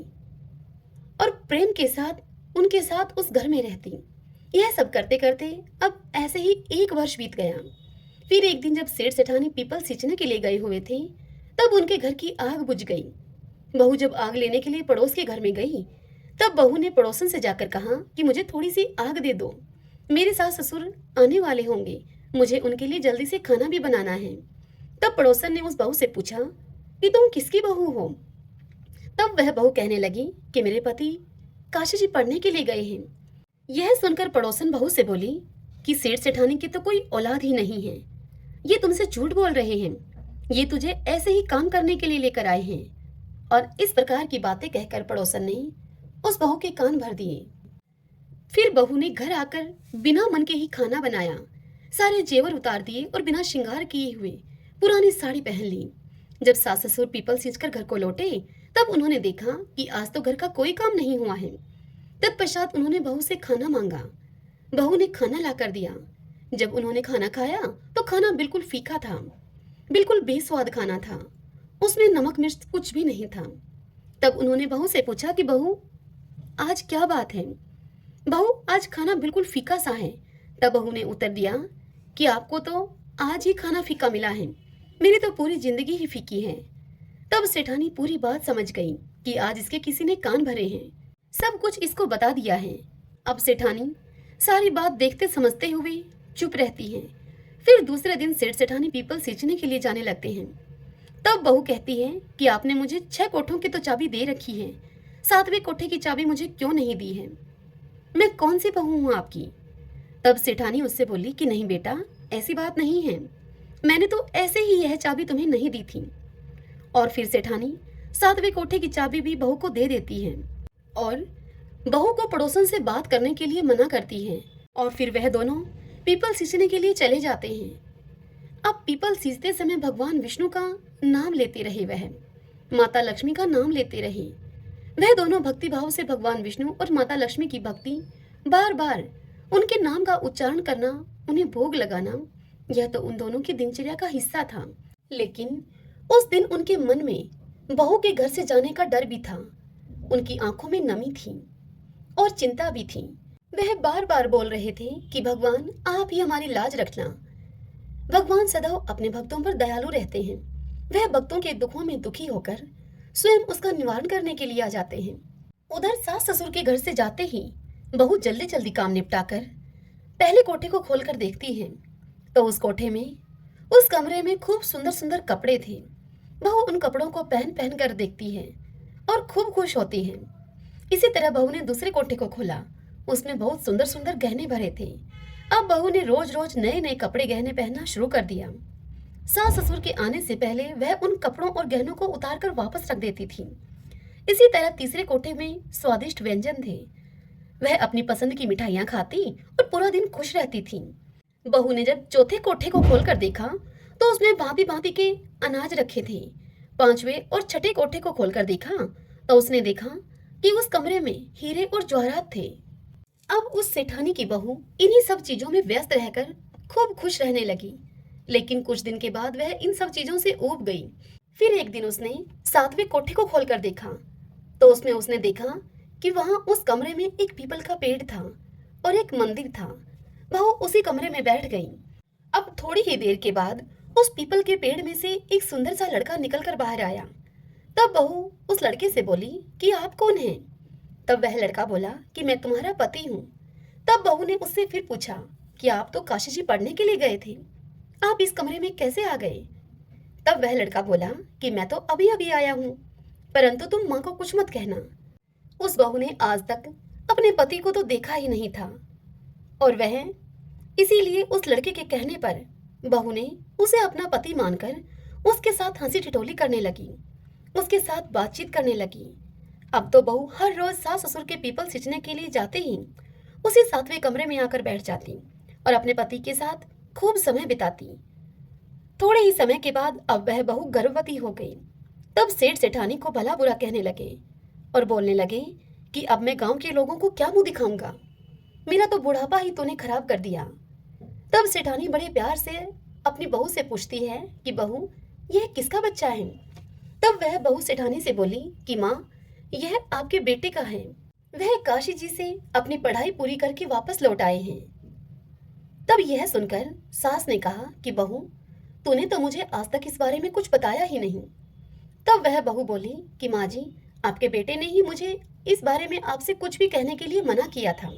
और प्रेम के साथ उनके साथ उस घर में रहती। यह सब करते करते अब ऐसे ही 1 वर्ष बीत गया। फिर एक दिन जब सेठ सेठानी पीपल सींचने के लिए गए हुए थे तब उनके घर की आग बुझ गई। बहू जब आग लेने के लिए पड़ोस के घर में गई तब बहू ने पड़ोसन से जाकर कहा कि मुझे थोड़ी सी आग दे दो, मेरे सास ससुर आने वाले होंगे, मुझे उनके लिए जल्दी से खाना भी बनाना है। तब पड़ोसन ने उस बहू से पूछा कि तुम किसकी बहू हो। तब वह बहू कहने लगी कि मेरे पति काशी जी पढ़ने के लिए गए हैं। यह सुनकर पड़ोसन बहू से बोली कि सेठ सेठानी की तो कोई औलाद ही नहीं है, ये तुमसे झूठ बोल रहे हैं, ये तुझे ऐसे ही काम करने के लिए लेकर आए हैं। और इस प्रकार की बातें कहकर पड़ोसन ने उस बहू के कान भर दिए। फिर बहू ने घर आकर बिना मन के ही खाना बनाया, सारे जेवर उतार दिए और बिना श्रृंगार किए हुए पुरानी साड़ी पहन ली। जब सास ससुर पीपल सींचकर घर को लौटे तब उन्होंने देखा कि आज तो घर का कोई काम नहीं हुआ है। तत्पश्चात उन्होंने बहू से खाना मांगा। बहू ने खाना लाकर दिया। जब उन्होंने खाना खाया तो खाना बिल्कुल फीका था, बिल्कुल बेस्वाद खाना था, उसमें नमक मिर्च कुछ भी नहीं था। तब उन्होंने बहू से पूछा कि बहू आज क्या बात है, बहू आज खाना बिल्कुल फीका सा है। तब बहू ने उत्तर दिया कि आपको तो आज ही खाना फीका मिला है, मेरी तो पूरी जिंदगी ही फीकी है। तब सेठानी पूरी बात समझ गई कि आज इसके किसी ने कान भरे हैं, सब कुछ इसको बता दिया है। अब सेठानी सारी बात देखते समझते हुए चुप रहती है। फिर दूसरे दिन सेठ सेठानी पीपल सींचने के लिए जाने लगते हैं। तब बहू कहती है कि आपने मुझे 6 कोठों की तो चाबी दे रखी है, 7वें कोठे की चाबी मुझे क्यों नहीं दी है, मैं कौन सी बहू हूँ आपकी। तब सेठानी उससे बोली कि नहीं बेटा, ऐसी बात नहीं है, मैंने तो ऐसे ही यह चाबी तुम्हें नहीं दी थी। और फिर सेठानी 7वें कोठे की चाबी भी बहू को दे देती है और बहू को पड़ोसन से बात करने के लिए मना करती है। और फिर वह दोनों पीपल सींचने के लिए चले जाते हैं। अब पीपल सींचते समय भगवान विष्णु का नाम लेते रहे, वह माता लक्ष्मी का नाम लेते रहे। वह दोनों भक्ति भाव से भगवान विष्णु और माता लक्ष्मी की भक्ति, बार बार उनके नाम का उच्चारण करना, उन्हें भोग लगाना, यह तो उन दोनों की दिनचर्या का हिस्सा था। लेकिन उस दिन उनके मन में बहू के घर से जाने का डर भी था, उनकी आंखों में नमी थी और चिंता भी थी। वह बार बार बोल रहे थे कि भगवान आप ही हमारी लाज रखना। भगवान सदैव अपने भक्तों पर दयालु रहते हैं। वह भक्तों के दुखों में दुखी होकर स्वयं उसका निवारण करने के लिए आ जाते हैं। उधर सास ससुर के घर से जाते ही बहू जल्दी जल्दी काम निपटाकर पहले कोठे को खोलकर देखती है तो उस कोठे में, उस कमरे में खूब सुंदर सुंदर कपड़े थे। बहू उन कपड़ों को पहन पहन कर देखती है और खूब खुश होती है। इसी तरह बहू ने दूसरे कोठे को खोला, उसमें बहुत सुंदर सुंदर गहने भरे थे। अब बहू ने रोज रोज नए नए कपड़े गहने पहनना शुरू कर दिया। सास ससुर के आने से पहले वह उन कपड़ों और गहनों को उतार कर वापस रख देती थी। इसी तरह तीसरे कोठे में स्वादिष्ट व्यंजन थे। वह अपनी पसंद की मिठाइयां खाती और पूरा दिन खुश रहती थी। बहू ने जब चौथे कोठे को खोलकर देखा तो उसमें भांति भांति के अनाज रखे थे। 5वें और 6ठे कोठे को खोलकर देखा तो उसने देखा कि उस कमरे में हीरे और जवाहरात थे। अब उस सेठानी की बहू इन्हीं सब चीजों में व्यस्त रहकर खूब खुश रहने लगी। लेकिन कुछ दिन के बाद वह इन सब चीजों से ऊब गई। फिर एक दिन उसने 7वें कोठे को खोलकर देखा, तो उसमें उसने देखा कि वहां उस कमरे में एक पीपल का पेड़ था और एक मंदिर था। वह उसी कमरे में बैठ गई। अब थोड़ी ही देर के बाद उस पीपल के पेड़ में से एक सुंदर सा लड़का निकलकर बाहर आया। तब बहू उस लड़के से बोली कि आप कौन हैं? तब वह लड़का बोला कि मैं तुम्हारा पति हूँ। तब बहू ने उससे फिर पूछा कि आप तो काशी जी पढ़ने के लिए गए थे, आप इस कमरे में कैसे आ गए? तब वह लड़का बोला कि मैं तो अभी अभी आया हूँ, परंतु तुम माँ को कुछ मत कहना। उस बहू ने आज तक अपने पति को तो देखा ही नहीं था, और वह इसीलिए उस लड़के के कहने पर बहू ने उसे अपना पति मानकर उसके साथ हंसी ठिठोली करने लगी, उसके साथ बातचीत करने लगी। अब तो बहू हर रोज सास ससुर के पीपल सींचने के लिए जाते ही उसी 7वें कमरे में आकर बैठ जाती और अपने पति के साथ खूब समय बिताती। थोड़े ही समय के बाद अब वह बहू गर्भवती हो गई। तब सेठ सेठानी को भला बुरा कहने लगे और बोलने लगे कि अब मैं गांव के लोगों को क्या मुंह दिखाऊंगा, मेरा तो बुढ़ापा ही तूने खराब कर दिया। तब सेठानी बड़े प्यार से अपनी बहू से पूछती है कि बहू, यह किसका बच्चा है? तब वह बहू सेठानी से बोली कि माँ, यह आपके बेटे का है, वह काशी जी से अपनी पढ़ाई पूरी करके वापस लौट आए हैं। तब यह सुनकर सास ने कहा कि बहू, तूने तो मुझे आज तक इस बारे में कुछ बताया ही नहीं। तब वह बहू बोली कि माँ जी, आपके बेटे ने ही मुझे इस बारे में आपसे कुछ भी कहने के लिए मना किया था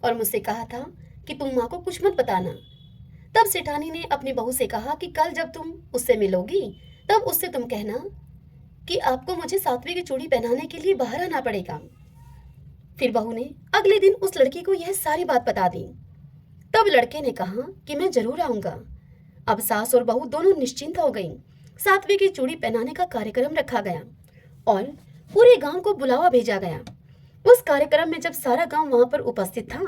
और मुझसे कहा था कि तुम माँ को कुछ मत बताना। तब सेठानी ने अपनी बहू से कहा कि कल जब तुम उससे मिलोगी तब उससे तुम कहना कि आपको मुझे 7वीं की चूड़ी पहनाने के लिए बाहर आना पड़ेगा। फिर बहू ने अगले दिन उस लड़की को यह सारी बात बता दी। तब लड़के ने कहा कि मैं जरूर आऊंगा। अब सास और बहू दोनों निश्चिंत हो गईं। 7वीं की चूड़ी पहनाने का कार्यक्रम रखा गया और पूरे गांव को बुलावा भेजा गया। उस कार्यक्रम में जब सारा गांव वहां पर उपस्थित था,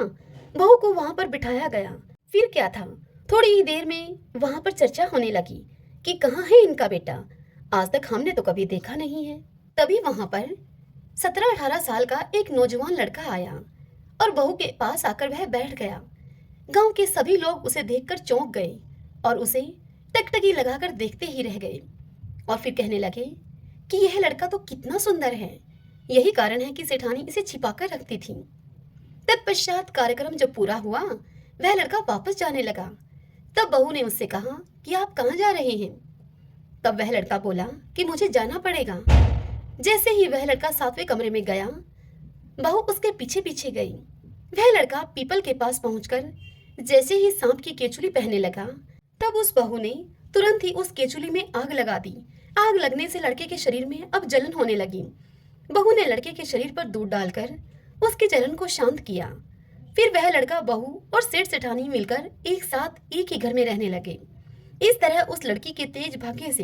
बहू को वहां पर बिठाया गया। फिर क्या था, थोड़ी ही देर में वहां पर चर्चा होने लगी कि कहाँ है इनका बेटा, आज तक हमने तो कभी देखा नहीं है। तभी वहां पर 17-18 साल का एक नौजवान लड़का आया और बहू के पास आकर वह बैठ गया। गांव के सभी लोग उसे देखकर चौंक गए और उसे टकटकी लगाकर देखते ही रह गए और फिर कहने लगे कि यह लड़का तो कितना सुंदर है, यही कारण है कि सेठानी इसे छिपाकर रखती थी। तत्पश्चात कार्यक्रम जब पूरा हुआ, वह लड़का वापस जाने लगा। तब बहू ने उससे कहा कि आप कहाँ जा रहे हैं? तब वह लड़का बोला कि मुझे जाना पड़ेगा। जैसे ही वह लड़का 7वें कमरे में गया, बहू उसके पीछे पीछे गई। वह लड़का पीपल के पास पहुंचकर जैसे ही सांप की केचुली पहनने लगा, तब उस बहू ने तुरंत ही उस केचुली में आग लगा दी। आग लगने से लड़के के शरीर में अब जलन होने लगी। बहू ने लड़के के शरीर पर दूध डालकर उसकी जलन को शांत किया। फिर वह लड़का, बहू और सेठ सेठानी मिलकर एक साथ एक ही घर में रहने लगे। इस तरह उस लड़की के तेज भाग्य से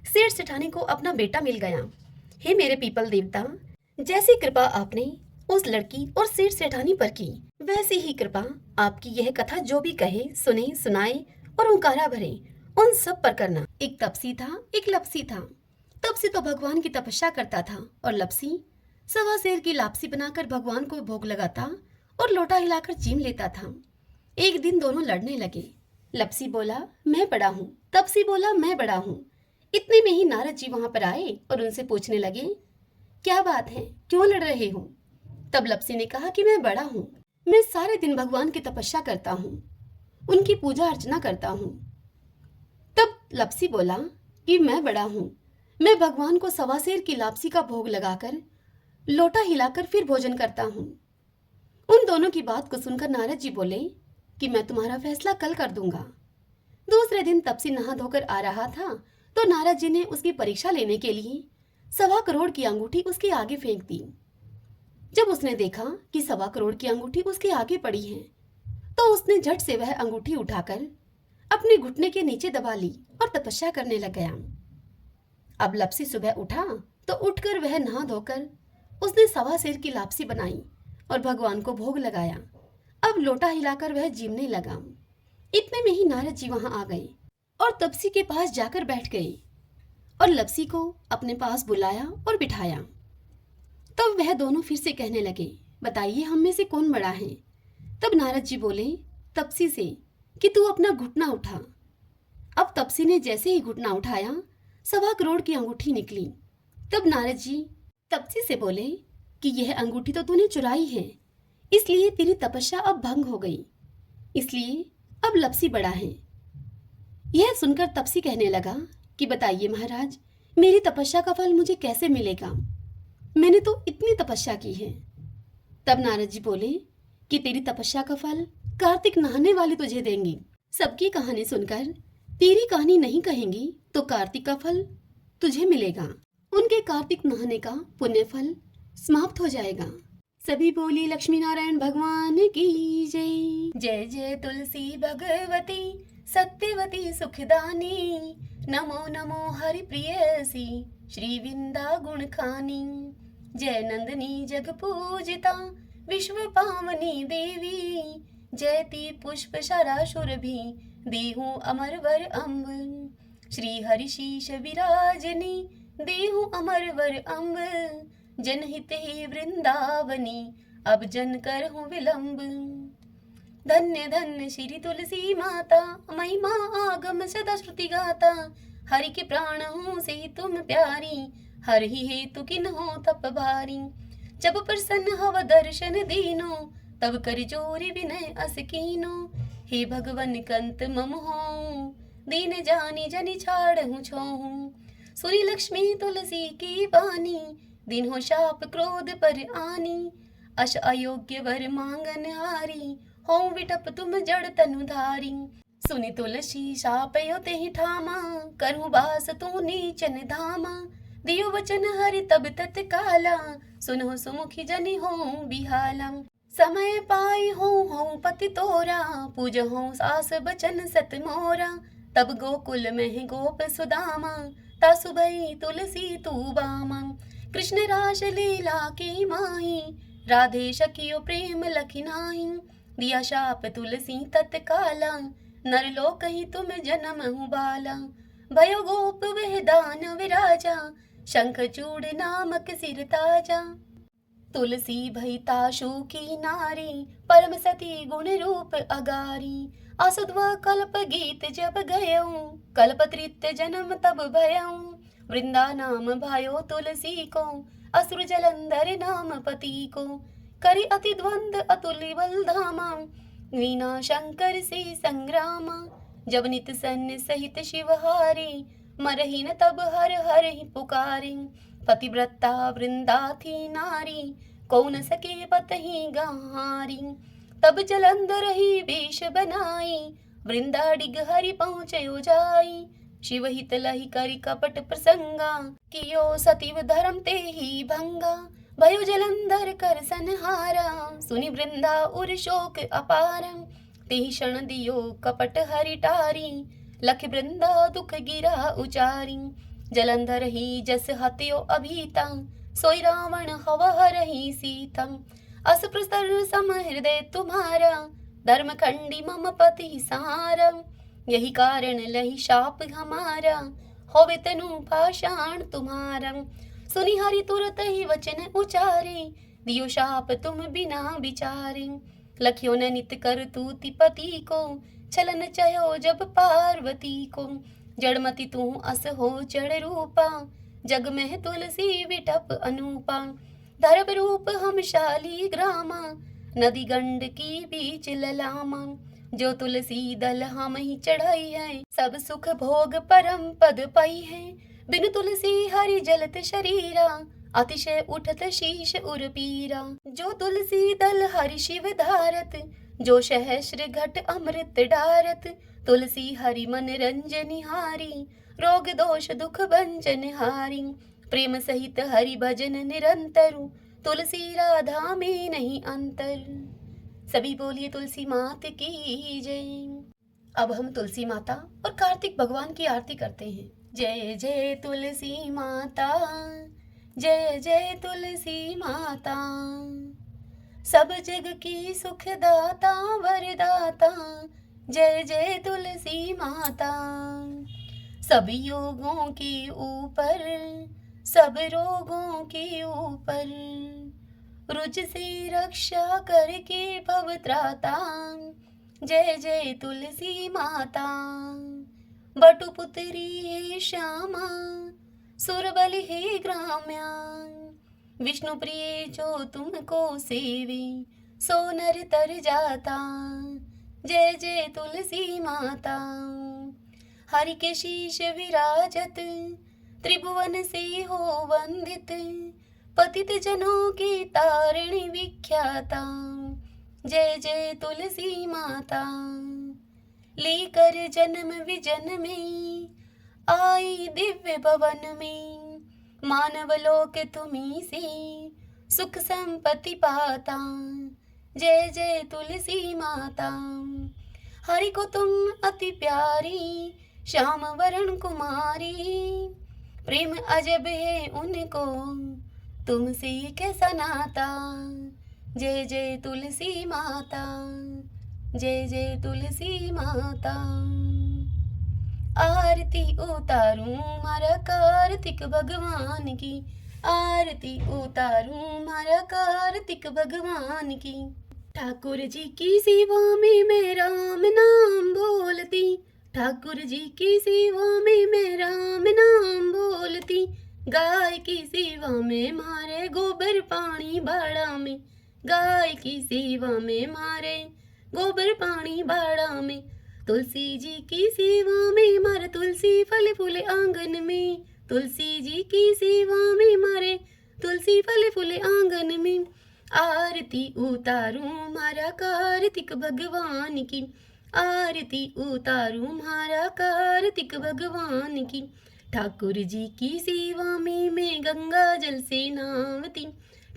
सेठ सेठानी को अपना बेटा मिल गया। हे मेरे पीपल देवता, जैसी कृपा आपने उस लड़की और सेठ सेठानी पर की, वैसी ही कृपा आपकी यह कथा जो भी कहे, सुने, सुनाए और ओंकारा भरे, उन सब पर करना। एक तपसी था, एक लपसी था। तपसी तो भगवान की तपस्या करता था और लपसी 1.25 सेर की लापसी बनाकर भगवान को भोग लगाता और लोटा हिलाकर चीम लेता था। एक दिन दोनों लड़ने लगे। लपसी बोला, मैं बड़ा हूँ। तपसी बोला, मैं बड़ा हूँ। इतने में ही नारद जी वहां पर आए और उनसे पूछने लगे, क्या बात है, क्यों लड़ रहे हो? तब लपसी ने कहा कि मैं बड़ा हूँ, मैं सारे दिन भगवान की तपस्या करता हूँ, उनकी पूजा अर्चना करता हूँ। तब लपसी बोला कि मैं बड़ा हूँ, मैं भगवान को 1.25 सेर की लापसी का भोग लगाकर लोटा हिलाकर फिर भोजन करता हूँ। उन दोनों की बात को सुनकर नारद जी बोले कि मैं तुम्हारा फैसला कल कर दूंगा। दूसरे दिन तपसी नहा धोकर आ रहा था तो नारद जी ने उसकी परीक्षा लेने के लिए 1.25 करोड़ की अंगूठी उसके आगे फेंक दी। जब उसने देखा कि 1.25 करोड़ की अंगूठी उसके आगे पड़ी है, तो उसने झट से वह अंगूठी उठाकर अपने घुटने के नीचे दबा ली और तपस्या करने लग गया। अब लपसी सुबह उठा तो उठकर वह नहा धोकर उसने 1.25 सेर की लापसी बनाई और भगवान को भोग लगाया। अब लोटा हिलाकर वह जीमने लगा। इतने में ही नारद जी वहां आ गए और तपसी के पास जाकर बैठ गए और लपसी को अपने पास बुलाया और बिठाया। तब वह दोनों फिर से कहने लगे, बताइए हम में से कौन बड़ा है। तब नारद जी बोले तपसी से कि तू अपना घुटना उठा। अब तपसी ने जैसे ही घुटना उठाया 1.25 करोड़ की अंगूठी निकली। तब नारद जी तपसी से बोले कि यह अंगूठी तो तूने चुराई है, इसलिए तेरी तपस्या अब भंग हो गई, इसलिए अब लपसी बड़ा है। यह सुनकर तपसी कहने लगा कि बताइए महाराज, मेरी तपस्या का फल मुझे कैसे मिलेगा, मैंने तो इतनी तपस्या की है। तब नारद जी बोले कि तेरी तपस्या का फल कार्तिक नहाने वाले तुझे देंगे। सबकी कहानी सुनकर तेरी कहानी नहीं कहेंगी तो कार्तिक का फल तुझे मिलेगा, उनके कार्तिक नहाने का पुण्य फल समाप्त हो जाएगा। सभी बोली लक्ष्मी नारायण भगवान की जय। जय जय तुलसी भगवती सत्यवती सुखदानी, नमो नमो हरि प्रियसी श्री विंदा गुण खानी। जय नंदनी जग पूजिता विश्व पावनी देवी, जयति पुष्प शराशुर भी देहु अमर वर अम्ब। श्री हरि शीश विराजनी देहु अमर वर अम्ब, जनहित ही वृंदावनी अब जन कर हूँ विलंब। धन्य धन्य श्री तुलसी माता, महिमा आगम सदा श्रुति गाता। हरि के प्राण हूँ से तुम प्यारी, हर ही हेतु किन हो तप भारी। जब प्रसन्न हव दर्शन दीनो, तब कर जोरी विनय अस कीनो। हे भगवन कंत मम हो, दीन जानी जनि छाड़हु छोहू। सुनी लक्ष्मी तुलसी की बानी, दिन हो शाप क्रोध पर आनी। अश अयोग्य वर मांगन हारी, हो विटप तुम जड़ तनु धारी। सुनि तुलसी शापयो तेहि ठामा, करहु बास तू नीचन धामा। दियो वचन हरि तब तत्काला, सुनो सुमुखी जनि हो बिहाला। समय पाई हो पति तोरा, पूज हो सास बचन सत मोरा। तब गोकुल में गोप सुदामा, तासु भई तुलसी तू बामा। कृष्ण रास लीला की माही, राधे सखियो प्रेम लखि नाही। दिया शाप तुलसी तत्काला, नर लोक ही तुम जन्म हूँ बाला। भयो गोप वह दान विराजा, शंख चूड़ नामक सिर ताजा। तुलसी भई ताशु की नारी, परम सती गुण रूप अगारी। असुध्वा कल्प गीत जब गयऊं, कल्प तृतीय जन्म तब भयऊं। वृंदा नाम भयो तुलसी को, असुर जलंधर नाम पति को। करि अति द्वंद अतुल्य बल धामा, वीणा शंकर से संग्रामा। जब नित सन्य सहित शिवहारी, मरही न तब हर हर ही पुकारी। पतिव्रता वृंदा थी नारी, को न सके पतहि गहारी। तब जलंधर ही वेश बनाई, वृंदा डिग हरि पहुँचयो जाई। शिव हित लहि करि कपट प्रसंगा, कियो सतीव धर्म ते ही भंगा। भयो जलंधर कर संहारा, सुनि वृंदा उर शोक अपार। तेहि क्षण दियो कपट हरि टारी, लख वृंदा दुख गिरा उचारी। जलंधर ही जस हत्यो अभीता, सोई रावण हव हरहि सीता। अस प्रस्तर सम हृदय तुम्हारा, धर्म खंडी मम पति सहारा। यही कारण लही शाप हमारा, होवे तनु पाषाण तुम्हारा। सुनि हरि तुरत ही वचन उचारे, दियो शाप तुम बिना विचारे। लखियो न नित कर तूति पति को, छलन चयो जब पार्वती को। जड़मति तू अस हो जड़ रूपा, जग में तुलसी विटप अनूपा। धर्म रूप हम शाली ग्रामा, नदी गंड की बीच ललामा। जो तुलसी दल हम ही चढ़ाई है, सब सुख भोग परम पद पाई है। बिन तुलसी हरि जलत शरीरा, अतिशय उठत शीश उर पीरा। जो तुलसी दल हरि शिव धारत, जो सहस्र घट अमृत डारत। तुलसी हरि मन रंजन हारी, रोग दोष दुख भंजन हारी। प्रेम सहित हरि भजन निरंतर, तुलसी राधा में नहीं अंतर। सभी बोलिए तुलसी मात की जय। अब हम तुलसी माता और कार्तिक भगवान की आरती करते हैं। जय जय तुलसी माता, जय जय तुलसी माता। सब जग की सुखदाता वरदाता, जय जय तुलसी माता। सभी योगों के ऊपर सब रोगों के ऊपर, रुज से रक्षा करके भव त्राता। जय जय तुलसी माता। बटुपुत्री हे श्यामा, सुरबल हे ग्राम्या। विष्णु प्रिय जो तुमको सेवे, सो नर तर जाता। जय जय तुलसी माता। हरि के शीश विराजत, त्रिभुवन से हो वंदित। पतित जनों की तारिणी विख्याता। जय जय तुलसी माता। लेकर जन्म विजन में, आई दिव्य भवन में। मानव लोक तुम्ही से, सुख संपत्ति पाता। जय जय तुलसी माता। हरि को तुम अति प्यारी, श्याम वरण कुमारी। प्रेम अजब है उनको, तुमसे कैसा नाता। जय जय तुलसी माता। जय जय तुलसी माता। आरती उतारूं मारा कार्तिक भगवान की। आरती उतारूं मारा कार्तिक भगवान की। ठाकुर जी की सेवा में मैं राम नाम बोलती। ठाकुर जी की सेवा में मैं राम नाम बोलती। गाय की सेवा में मारे गोबर पानी बाड़ा में। गाय की सेवा में मारे गोबर पानी बाड़ा में। तुलसी जी की सेवा में मारे तुलसी फल फूल आंगन में। तुलसी जी की सेवा में मारे तुलसी फल फूल आंगन में। आरती उतारूं मारा कार्तिक भगवान की। आरती उतारूं मारा कार्तिक भगवान की। ठाकुर जी की सेवा में मैं गंगा जल से नहावती।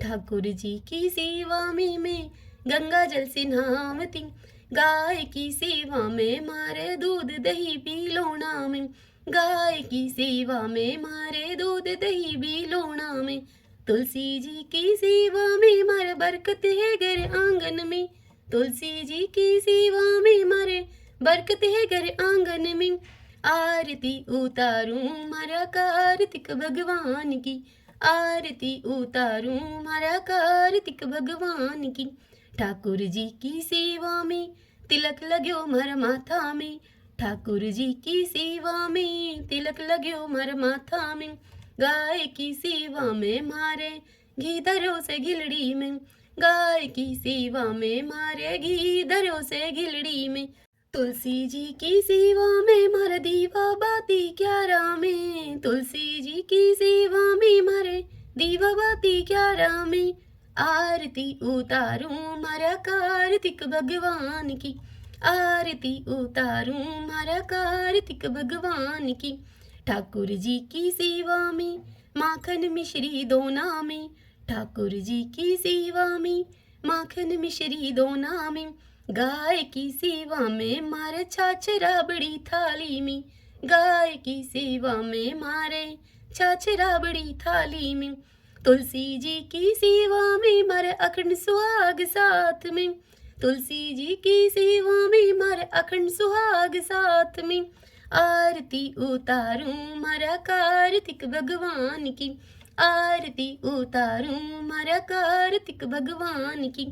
ठाकुर जी की सेवा में मैं गंगा जल से नहावती। गाय की सेवा में मारे दूध दही पी लोना में। गाय की सेवा में मारे दूध दही पी लोना में। तुलसी जी की सेवा में मारे बरकत है घर आंगन में। तुलसी जी की सेवा में मारे बरकत है घर आंगन में। आरती उतारूं मारा कार्तिक भगवान की। आरती उतारूं मारा कार्तिक भगवान की। ठाकुर जी की सेवा में तिलक लाग्यो मारा माथा में। ठाकुर जी की सेवा में तिलक लाग्यो मारा माथा में। गाय की सेवा में मारे घी धरो से घिलड़ी में। गाय की सेवा में मारे घी धरो से घिलड़ी में। तुलसी जी की सेवा में मारे दीवा बाती क्यारा में। तुलसी जी की सेवा में मारे दीवा बाती क्यारा में। आरती उतारूं मारा कार्तिक भगवान की। आरती उतारूं मारा कार्तिक भगवान की। ठाकुर जी की सेवा में माखन मिश्री दोना में। ठाकुर जी की सेवा में माखन मिश्री दोना में। गाय की सेवा में मारे छाछ राबड़ी थाली में। गाय की सेवा में मारे छाछ राबड़ी थाली में। तुलसी जी की सेवा में मारे अखंड सुहाग साथ में। तुलसी जी की सेवा में मारे अखंड सुहाग साथ में। आरती उतारूं मारा कार्तिक भगवान की। आरती उतारूं मारा कार्तिक भगवान की।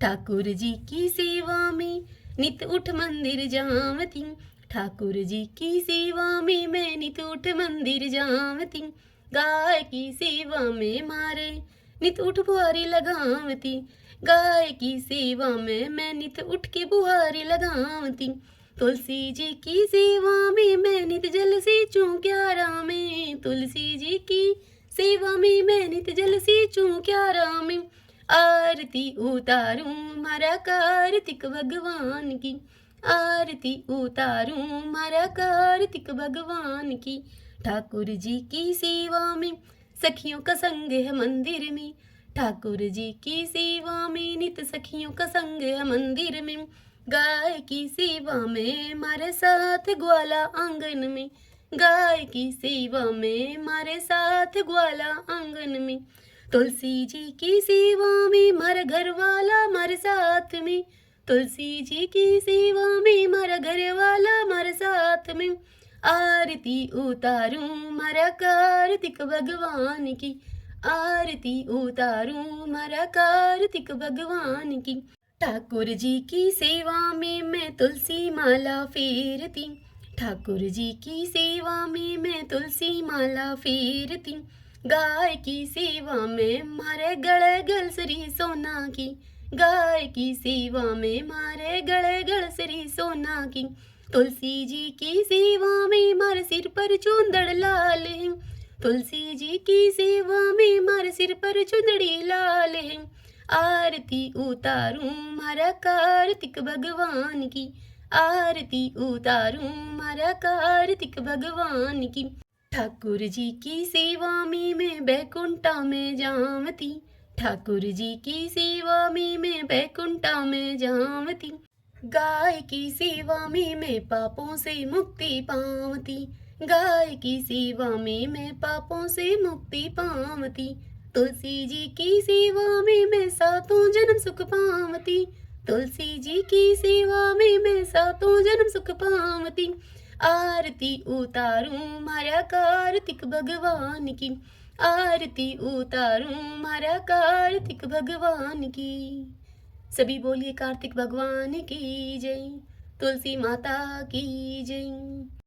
ठाकुर जी की सेवा में नित उठ मंदिर जावती। ठाकुर जी की सेवा में मैं नित उठ मंदिर जावती। गाय की सेवा में मारे नित उठ बुहारी लगावती। गाय की सेवा में मैं नित उठ के बुहारी लगावती। तुलसी जी की सेवा में मैं नित जल सींचूं क्यारा में। तुलसी जी की सेवा में मैं नित जल सींचूं क्यारा में। आरती उतारूं मारा कार्तिक भगवान की। आरती उतारूं मारा कार्तिक भगवान की। ठाकुर जी की सेवा में सखियों का संग है मंदिर में। ठाकुर जी की सेवा में नित सखियों का संग है मंदिर में। गाय की सेवा में मारे साथ ग्वाला आंगन में। गाय की सेवा में मारे साथ ग्वाला आंगन में। तुलसी जी की सेवा में मारा घर वाला मारे साथ में। तुलसी जी की सेवा में मारा घर वाला मारे साथ में। आरती उतारूं मारा कार्तिक भगवान की, आरती उतारूं मारा कार्तिक भगवान की। ठाकुर जी की सेवा में मैं तुलसी माला फेरती, ठाकुर जी की सेवा में मैं तुलसी माला फेरती। गाय की सेवा में मारे गले गलसरी सोना की, गाय की सेवा में मारे गले गलसरी सोना की। तुलसी जी की सेवा में मारे सिर पर चूंदड़ लाल है, तुलसी जी की सेवा में मारे सिर पर चुंदड़ी लाल है। आरती उतारूं मारा कार्तिक भगवान की, आरती उतारूं मारा कार्तिक भगवान की। ठाकुर जी की सेवा में मैं बैकुंठा में जावती, ठाकुर जी की सेवा में मैं बैकुंठा में जावती। गाय की सेवा में मैं पापों से मुक्ति पावती, गाय की सेवा में मैं पापों से मुक्ति पावती। तुलसी जी की सेवा में मैं सातों जन्म सुख पावती, तुलसी जी की सेवा में मैं सातों जन्म सुख पावती। आरती उतारूं मारा कार्तिक भगवान की, आरती उतारूं मारा कार्तिक भगवान की। सभी बोलिए कार्तिक भगवान की जय, तुलसी माता की जय।